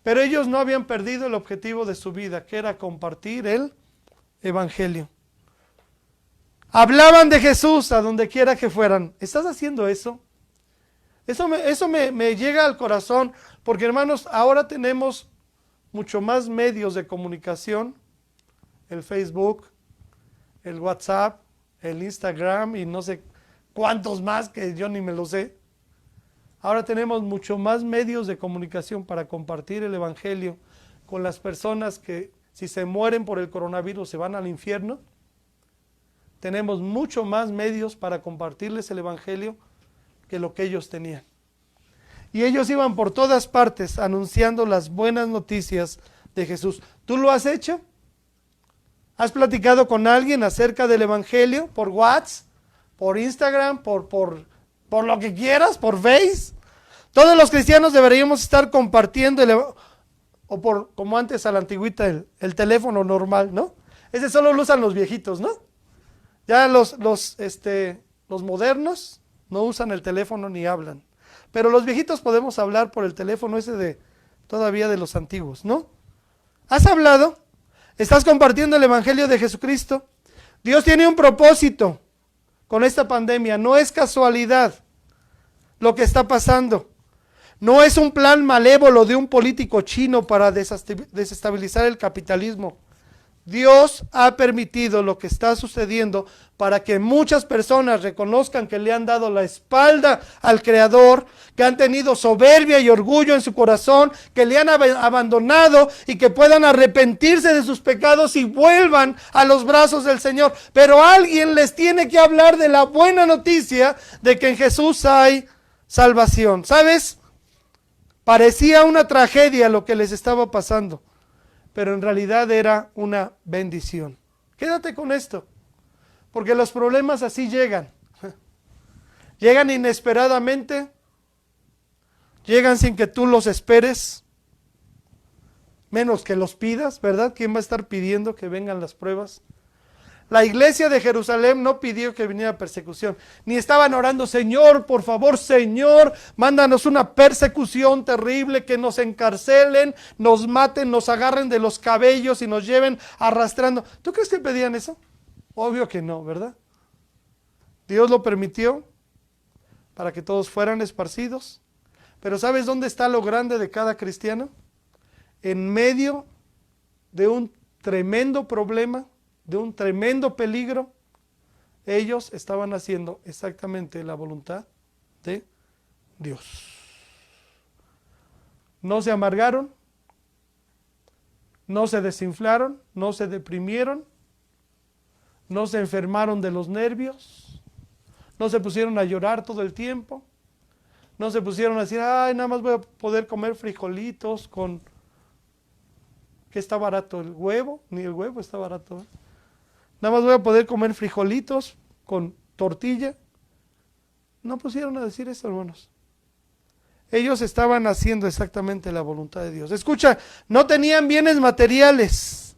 pero ellos no habían perdido el objetivo de su vida, que era compartir el evangelio. Hablaban de Jesús a donde quiera que fueran. ¿Estás haciendo eso? Eso me llega al corazón, porque hermanos, ahora tenemos mucho más medios de comunicación, el Facebook, el WhatsApp, el Instagram y no sé cuántos más que yo ni me lo sé. Ahora tenemos mucho más medios de comunicación para compartir el evangelio con las personas que si se mueren por el coronavirus se van al infierno. Tenemos mucho más medios para compartirles el evangelio que lo que ellos tenían. Y ellos iban por todas partes anunciando las buenas noticias de Jesús. ¿Tú lo has hecho? ¿Has platicado con alguien acerca del evangelio por WhatsApp, por Instagram, por lo que quieras, por Face? Todos los cristianos deberíamos estar compartiendo como antes a la antigüita, el teléfono normal, ¿no? Ese solo lo usan los viejitos, ¿no? Ya los modernos no usan el teléfono ni hablan. Pero los viejitos podemos hablar por el teléfono ese todavía de los antiguos, ¿no? ¿Has hablado? ¿Estás compartiendo el evangelio de Jesucristo? Dios tiene un propósito con esta pandemia. No es casualidad lo que está pasando. No es un plan malévolo de un político chino para desestabilizar el capitalismo. Dios ha permitido lo que está sucediendo para que muchas personas reconozcan que le han dado la espalda al Creador, que han tenido soberbia y orgullo en su corazón, que le han abandonado y que puedan arrepentirse de sus pecados y vuelvan a los brazos del Señor. Pero alguien les tiene que hablar de la buena noticia de que en Jesús hay salvación. ¿Sabes? Parecía una tragedia lo que les estaba pasando, pero en realidad era una bendición. Quédate con esto, porque los problemas así llegan. Llegan inesperadamente, llegan sin que tú los esperes, menos que los pidas, ¿verdad? ¿Quién va a estar pidiendo que vengan las pruebas? La iglesia de Jerusalén no pidió que viniera persecución, ni estaban orando, Señor, por favor, Señor, mándanos una persecución terrible, que nos encarcelen, nos maten, nos agarren de los cabellos y nos lleven arrastrando. ¿Tú crees que pedían eso? Obvio que no, ¿verdad? Dios lo permitió para que todos fueran esparcidos. Pero ¿sabes dónde está lo grande de cada cristiano? En medio de un tremendo problema, de un tremendo peligro, ellos estaban haciendo exactamente la voluntad de Dios. No se amargaron, no se desinflaron, no se deprimieron, no se enfermaron de los nervios, no se pusieron a llorar todo el tiempo, no se pusieron a decir, ay, nada más voy a poder comer frijolitos con... ¿Qué está barato? ¿El huevo? Ni el huevo está barato, ¿eh? Nada más voy a poder comer frijolitos con tortilla. No pusieron a decir eso, hermanos. Ellos estaban haciendo exactamente la voluntad de Dios. Escucha, no tenían bienes materiales,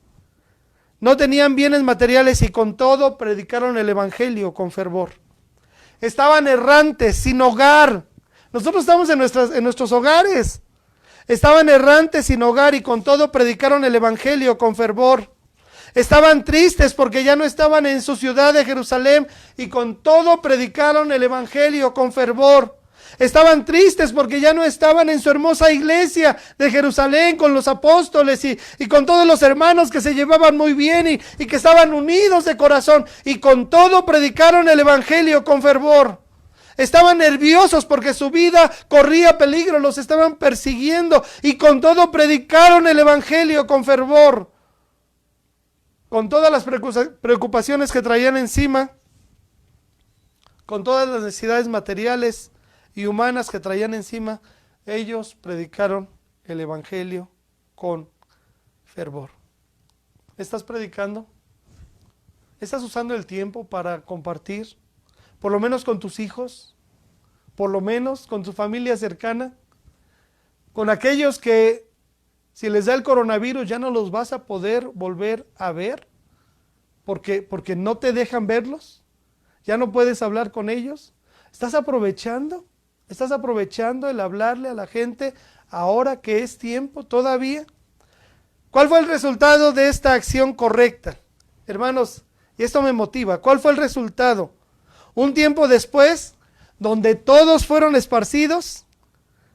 no tenían bienes materiales y con todo predicaron el evangelio con fervor. Estaban errantes, sin hogar. Nosotros estamos en nuestros hogares. Estaban errantes, sin hogar y con todo predicaron el evangelio con fervor. Estaban tristes porque ya no estaban en su ciudad de Jerusalén y con todo predicaron el evangelio con fervor. Estaban tristes porque ya no estaban en su hermosa iglesia de Jerusalén con los apóstoles y con todos los hermanos que se llevaban muy bien y que estaban unidos de corazón y con todo predicaron el evangelio con fervor. Estaban nerviosos porque su vida corría peligro, los estaban persiguiendo y con todo predicaron el evangelio con fervor. Con todas las preocupaciones que traían encima, con todas las necesidades materiales y humanas que traían encima, ellos predicaron el evangelio con fervor. ¿Estás predicando? ¿Estás usando el tiempo para compartir? Por lo menos con tus hijos, por lo menos con tu familia cercana, con aquellos que si les da el coronavirus ya no los vas a poder volver a ver, porque no te dejan verlos, ya no puedes hablar con ellos. ¿Estás aprovechando? ¿Estás aprovechando el hablarle a la gente ahora que es tiempo todavía? ¿Cuál fue el resultado de esta acción correcta? Hermanos, y esto me motiva, ¿cuál fue el resultado? Un tiempo después, donde todos fueron esparcidos,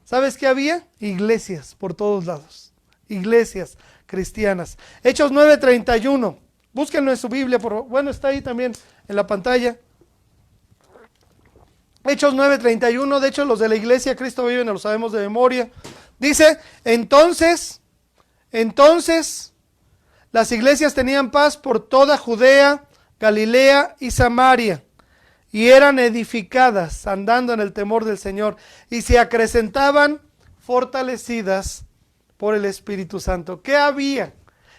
¿sabes qué había? Iglesias por todos lados, iglesias cristianas. Hechos 9:31, búsquenlo en su Biblia, bueno, está ahí también en la pantalla. Hechos 9:31, de hecho los de la iglesia Cristo Vive no lo sabemos de memoria. Dice, entonces, las iglesias tenían paz por toda Judea, Galilea y Samaria, y eran edificadas andando en el temor del Señor, y se acrecentaban fortalecidas por el Espíritu Santo. ¿Qué había?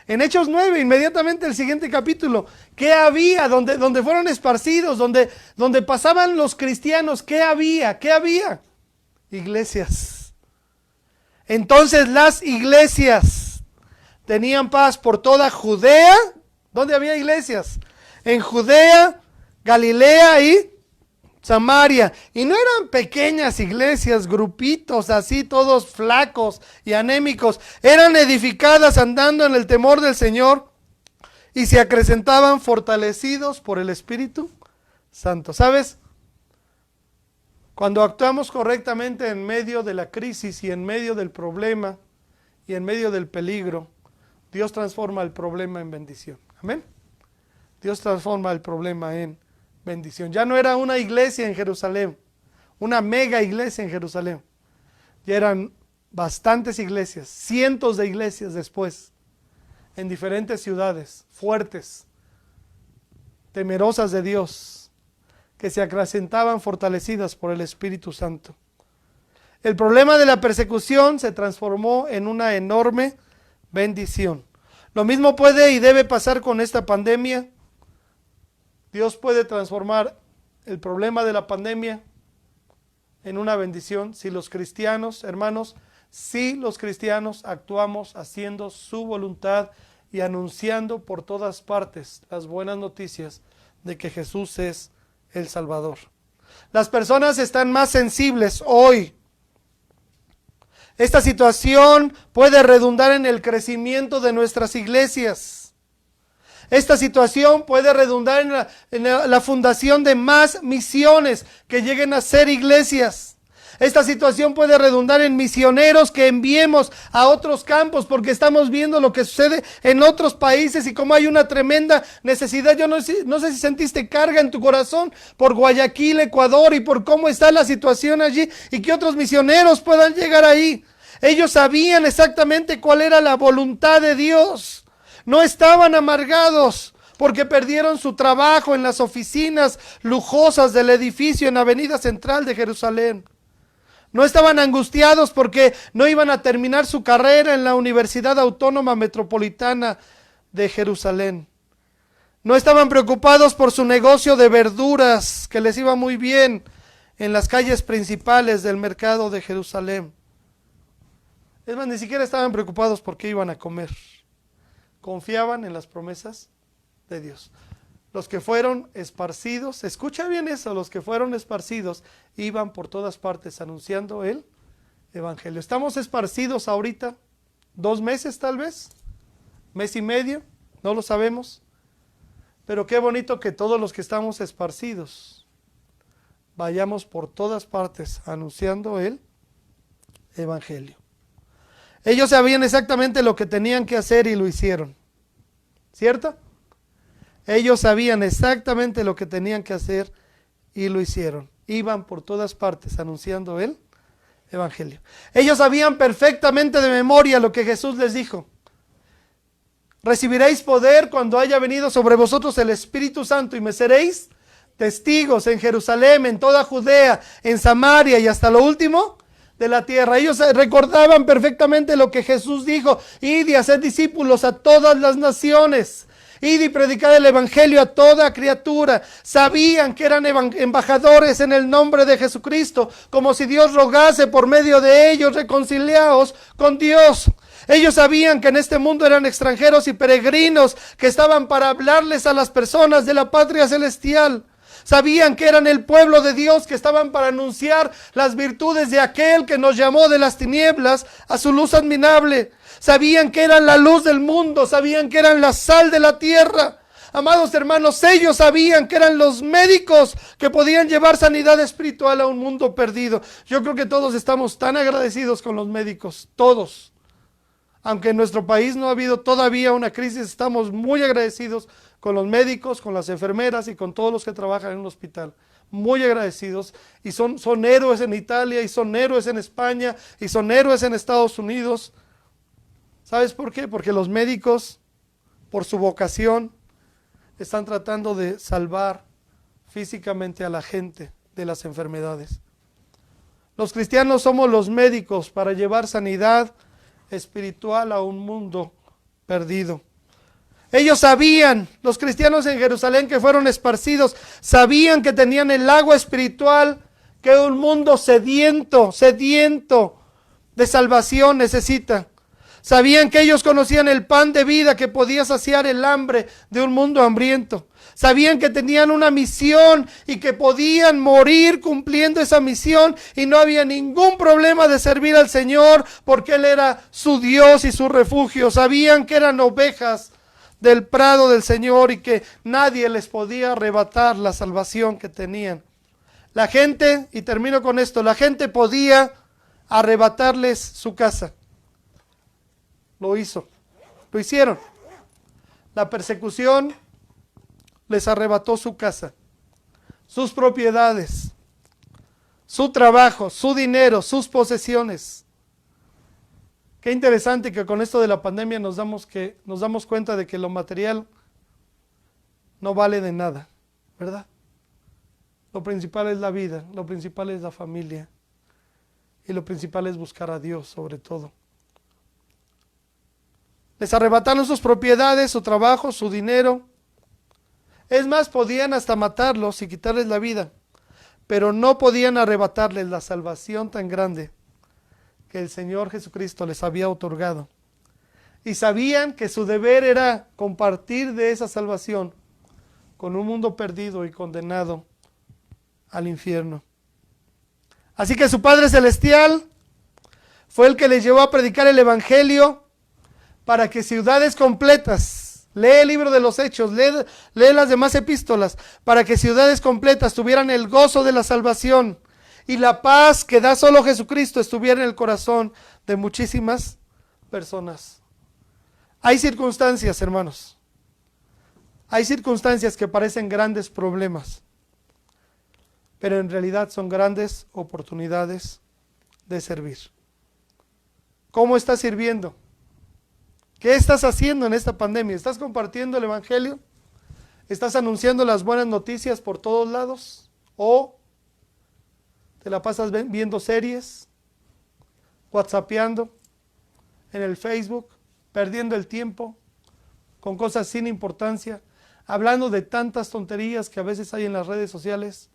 En Hechos 9, inmediatamente el siguiente capítulo, ¿qué había? Donde fueron esparcidos, donde pasaban los cristianos, ¿qué había? ¿Qué había? Iglesias. Entonces las iglesias tenían paz por toda Judea. ¿Dónde había iglesias? En Judea, Galilea y Samaria. Y no eran pequeñas iglesias, grupitos así, todos flacos y anémicos. Eran edificadas andando en el temor del Señor y se acrecentaban fortalecidos por el Espíritu Santo. ¿Sabes? Cuando actuamos correctamente en medio de la crisis y en medio del problema y en medio del peligro, Dios transforma el problema en bendición. Amén. Dios transforma el problema en bendición. Ya no era una iglesia en Jerusalén, una mega iglesia en Jerusalén. Ya eran bastantes iglesias, cientos de iglesias después, en diferentes ciudades, fuertes, temerosas de Dios, que se acrecentaban fortalecidas por el Espíritu Santo. El problema de la persecución se transformó en una enorme bendición. Lo mismo puede y debe pasar con esta pandemia. Dios puede transformar el problema de la pandemia en una bendición si los cristianos, hermanos, si los cristianos actuamos haciendo su voluntad y anunciando por todas partes las buenas noticias de que Jesús es el Salvador. Las personas están más sensibles hoy. Esta situación puede redundar en el crecimiento de nuestras iglesias. Esta situación puede redundar en la fundación de más misiones que lleguen a ser iglesias. Esta situación puede redundar en misioneros que enviemos a otros campos, porque estamos viendo lo que sucede en otros países y cómo hay una tremenda necesidad. Yo no sé si sentiste carga en tu corazón por Guayaquil, Ecuador, y por cómo está la situación allí y que otros misioneros puedan llegar ahí. Ellos sabían exactamente cuál era la voluntad de Dios. No estaban amargados porque perdieron su trabajo en las oficinas lujosas del edificio en Avenida Central de Jerusalén. No estaban angustiados porque no iban a terminar su carrera en la Universidad Autónoma Metropolitana de Jerusalén. No estaban preocupados por su negocio de verduras, que les iba muy bien en las calles principales del mercado de Jerusalén. Es más, ni siquiera estaban preocupados por qué iban a comer. Confiaban en las promesas de Dios. Los que fueron esparcidos, escucha bien eso, los que fueron esparcidos iban por todas partes anunciando el evangelio. Estamos esparcidos ahorita, 2 meses tal vez, mes y medio, no lo sabemos. Pero qué bonito que todos los que estamos esparcidos vayamos por todas partes anunciando el evangelio. Ellos sabían exactamente lo que tenían que hacer y lo hicieron, ¿cierto? Ellos sabían exactamente lo que tenían que hacer y lo hicieron. Iban por todas partes anunciando el evangelio. Ellos sabían perfectamente de memoria lo que Jesús les dijo. Recibiréis poder cuando haya venido sobre vosotros el Espíritu Santo y me seréis testigos en Jerusalén, en toda Judea, en Samaria y hasta lo último de la tierra. Ellos recordaban perfectamente lo que Jesús dijo: id y haced discípulos a todas las naciones, id y predicad el evangelio a toda criatura. Sabían que eran embajadores en el nombre de Jesucristo, como si Dios rogase por medio de ellos: reconciliaos con Dios. Ellos sabían que en este mundo eran extranjeros y peregrinos, que estaban para hablarles a las personas de la patria celestial. Sabían que eran el pueblo de Dios, que estaban para anunciar las virtudes de aquel que nos llamó de las tinieblas a su luz admirable. Sabían que eran la luz del mundo, sabían que eran la sal de la tierra. Amados hermanos, ellos sabían que eran los médicos que podían llevar sanidad espiritual a un mundo perdido. Yo creo que todos estamos tan agradecidos con los médicos, todos. Aunque en nuestro país no ha habido todavía una crisis, estamos muy agradecidos con los médicos, con las enfermeras y con todos los que trabajan en un hospital. Muy agradecidos, y son héroes en Italia, y son héroes en España, y son héroes en Estados Unidos. ¿Sabes por qué? Porque los médicos, por su vocación, están tratando de salvar físicamente a la gente de las enfermedades. Los cristianos somos los médicos para llevar sanidad espiritual a un mundo perdido. Ellos sabían, los cristianos en Jerusalén que fueron esparcidos, sabían que tenían el agua espiritual que un mundo sediento de salvación necesita. Sabían que ellos conocían el pan de vida que podía saciar el hambre de un mundo hambriento. Sabían que tenían una misión y que podían morir cumpliendo esa misión, y no había ningún problema de servir al Señor porque Él era su Dios y su refugio. Sabían que eran ovejas del prado del Señor y que nadie les podía arrebatar la salvación que tenían. La gente, y termino con esto, la gente podía arrebatarles su casa. Lo hicieron. La persecución les arrebató su casa, sus propiedades, su trabajo, su dinero, sus posesiones. Qué interesante que con esto de la pandemia nos damos cuenta de que lo material no vale de nada, ¿verdad? Lo principal es la vida, lo principal es la familia, y lo principal es buscar a Dios sobre todo. Les arrebataron sus propiedades, su trabajo, su dinero. Es más, podían hasta matarlos y quitarles la vida, pero no podían arrebatarles la salvación tan grande que el Señor Jesucristo les había otorgado. Y sabían que su deber era compartir de esa salvación con un mundo perdido y condenado al infierno. Así que su Padre Celestial fue el que les llevó a predicar el Evangelio para que ciudades completas, lee el libro de los Hechos, lee las demás epístolas, para que ciudades completas tuvieran el gozo de la salvación y la paz que da solo Jesucristo estuviera en el corazón de muchísimas personas. Hay circunstancias, hermanos, hay circunstancias que parecen grandes problemas, pero en realidad son grandes oportunidades de servir. ¿Cómo estás sirviendo? ¿Qué estás haciendo en esta pandemia? ¿Estás compartiendo el Evangelio? ¿Estás anunciando las buenas noticias por todos lados? ¿O te la pasas viendo series, whatsappeando, en el Facebook, perdiendo el tiempo con cosas sin importancia, hablando de tantas tonterías que a veces hay en las redes sociales?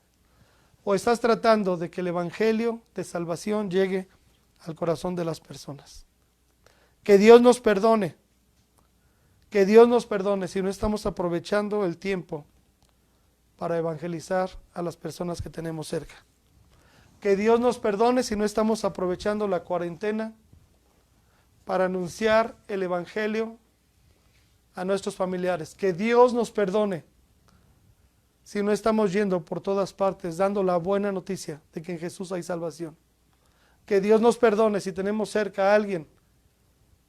¿O estás tratando de que el Evangelio de salvación llegue al corazón de las personas? Que Dios nos perdone, Que Dios nos perdone si no estamos aprovechando el tiempo para evangelizar a las personas que tenemos cerca. Que Dios nos perdone si no estamos aprovechando la cuarentena para anunciar el evangelio a nuestros familiares. Que Dios nos perdone si no estamos yendo por todas partes dando la buena noticia de que en Jesús hay salvación. Que Dios nos perdone si tenemos cerca a alguien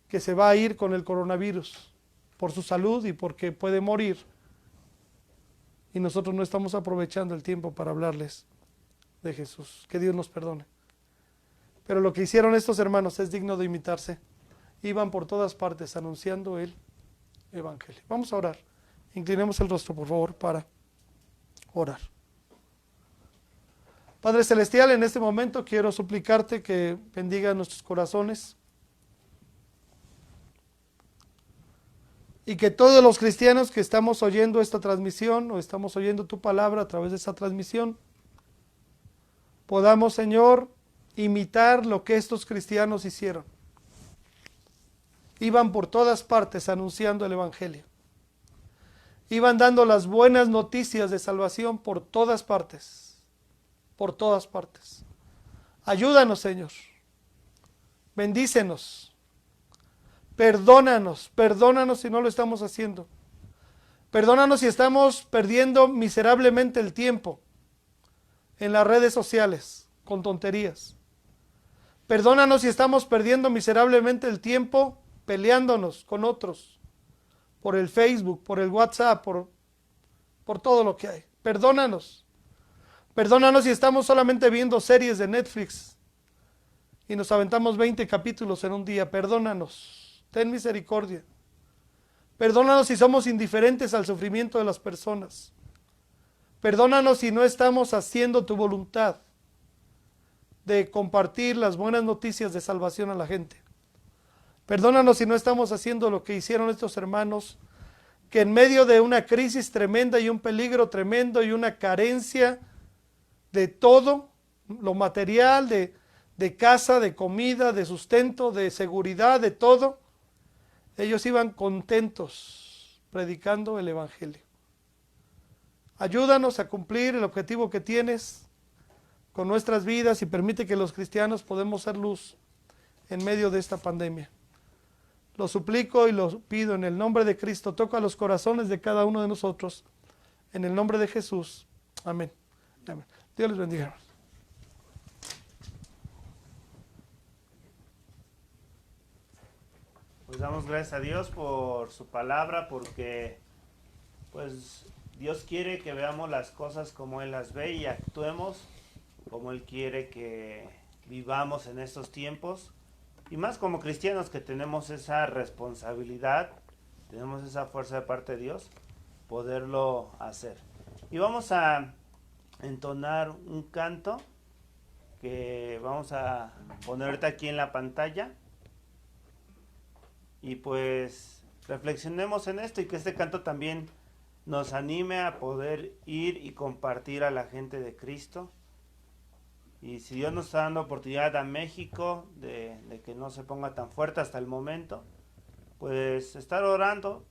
que se va a ir con el coronavirus por su salud y porque puede morir, y nosotros no estamos aprovechando el tiempo para hablarles de Jesús. Que Dios nos perdone. Pero lo que hicieron estos hermanos es digno de imitarse. Iban por todas partes anunciando el evangelio. Vamos a orar. Inclinemos el rostro, por favor, para orar. Padre Celestial, en este momento quiero suplicarte que bendiga nuestros corazones y que todos los cristianos que estamos oyendo esta transmisión o estamos oyendo tu palabra a través de esta transmisión, podamos, Señor, imitar lo que estos cristianos hicieron. Iban por todas partes anunciando el evangelio. Iban dando las buenas noticias de salvación por todas partes. Por todas partes. Ayúdanos, Señor. Bendícenos. Perdónanos si no lo estamos haciendo. Perdónanos si estamos perdiendo miserablemente el tiempo en las redes sociales con tonterías. Perdónanos si estamos perdiendo miserablemente el tiempo peleándonos con otros por el Facebook, por el WhatsApp, por todo lo que hay. Perdónanos. Perdónanos si estamos solamente viendo series de Netflix y nos aventamos 20 capítulos en un día. Perdónanos. Ten misericordia. Perdónanos si somos indiferentes al sufrimiento de las personas. Perdónanos si no estamos haciendo tu voluntad de compartir las buenas noticias de salvación a la gente. Perdónanos si no estamos haciendo lo que hicieron estos hermanos, que en medio de una crisis tremenda y un peligro tremendo y una carencia de todo, lo material, de casa, de comida, de sustento, de seguridad, de todo, ellos iban contentos predicando el evangelio. Ayúdanos a cumplir el objetivo que tienes con nuestras vidas y permite que los cristianos podamos ser luz en medio de esta pandemia. Lo suplico y lo pido en el nombre de Cristo. Toca los corazones de cada uno de nosotros. En el nombre de Jesús. Amén. Amén. Dios les bendiga, hermanos. Pues damos gracias a Dios por su palabra, porque pues Dios quiere que veamos las cosas como Él las ve y actuemos como Él quiere que vivamos en estos tiempos. Y más como cristianos que tenemos esa responsabilidad, tenemos esa fuerza de parte de Dios, poderlo hacer. Y vamos a entonar un canto que vamos a poner ahorita aquí en la pantalla. Y pues reflexionemos en esto y que este canto también nos anime a poder ir y compartir a la gente de Cristo. Y si Dios nos está dando oportunidad a México de que no se ponga tan fuerte hasta el momento, pues estar orando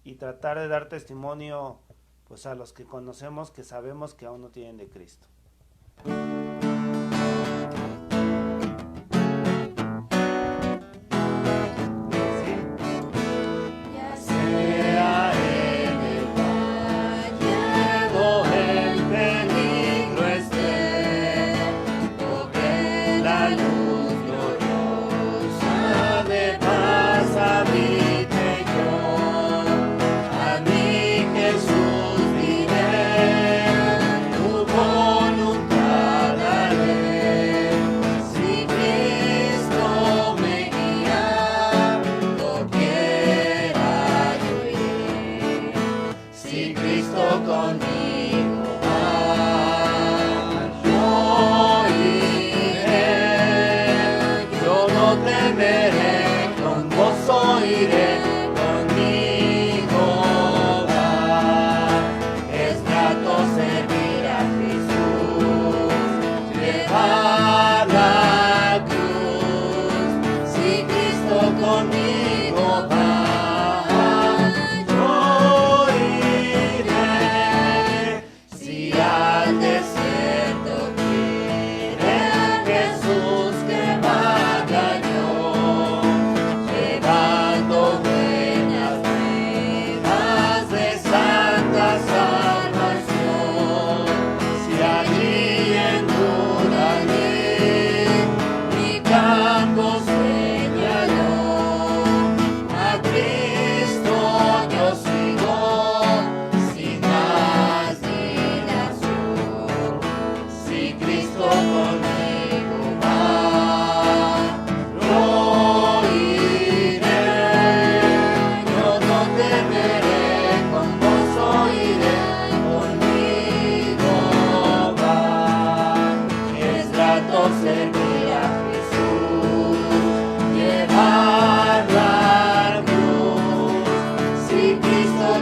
y tratar de dar testimonio pues a los que conocemos, que sabemos que aún no tienen de Cristo. Jesús, vive tu voluntad.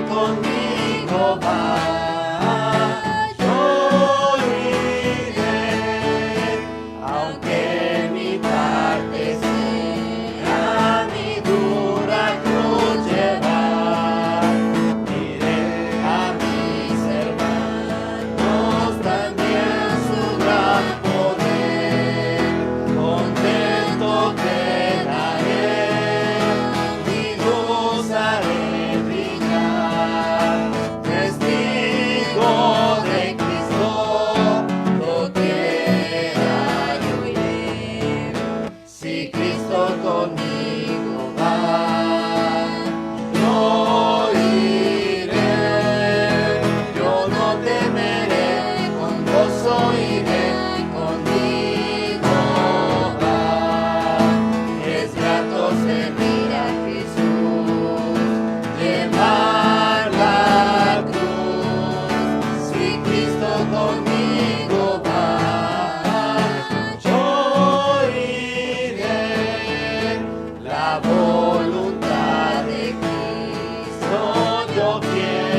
conmigo va. Yo iré, aunque mi parte sea mi dura cruz llevar. Diré a mis hermanos también su gran poder. Contento quedaré, mi luz haré brillar. Testigo de Cristo, doquiera yo iré. Si Cristo conmigo va, yo iré. Yo no temeré, con gozo iré, conmigo va. Es grato servir a Jesús, llevar la cruz. Si Cristo conmigo va, yo iré. La voluntad de Cristo yo quiero.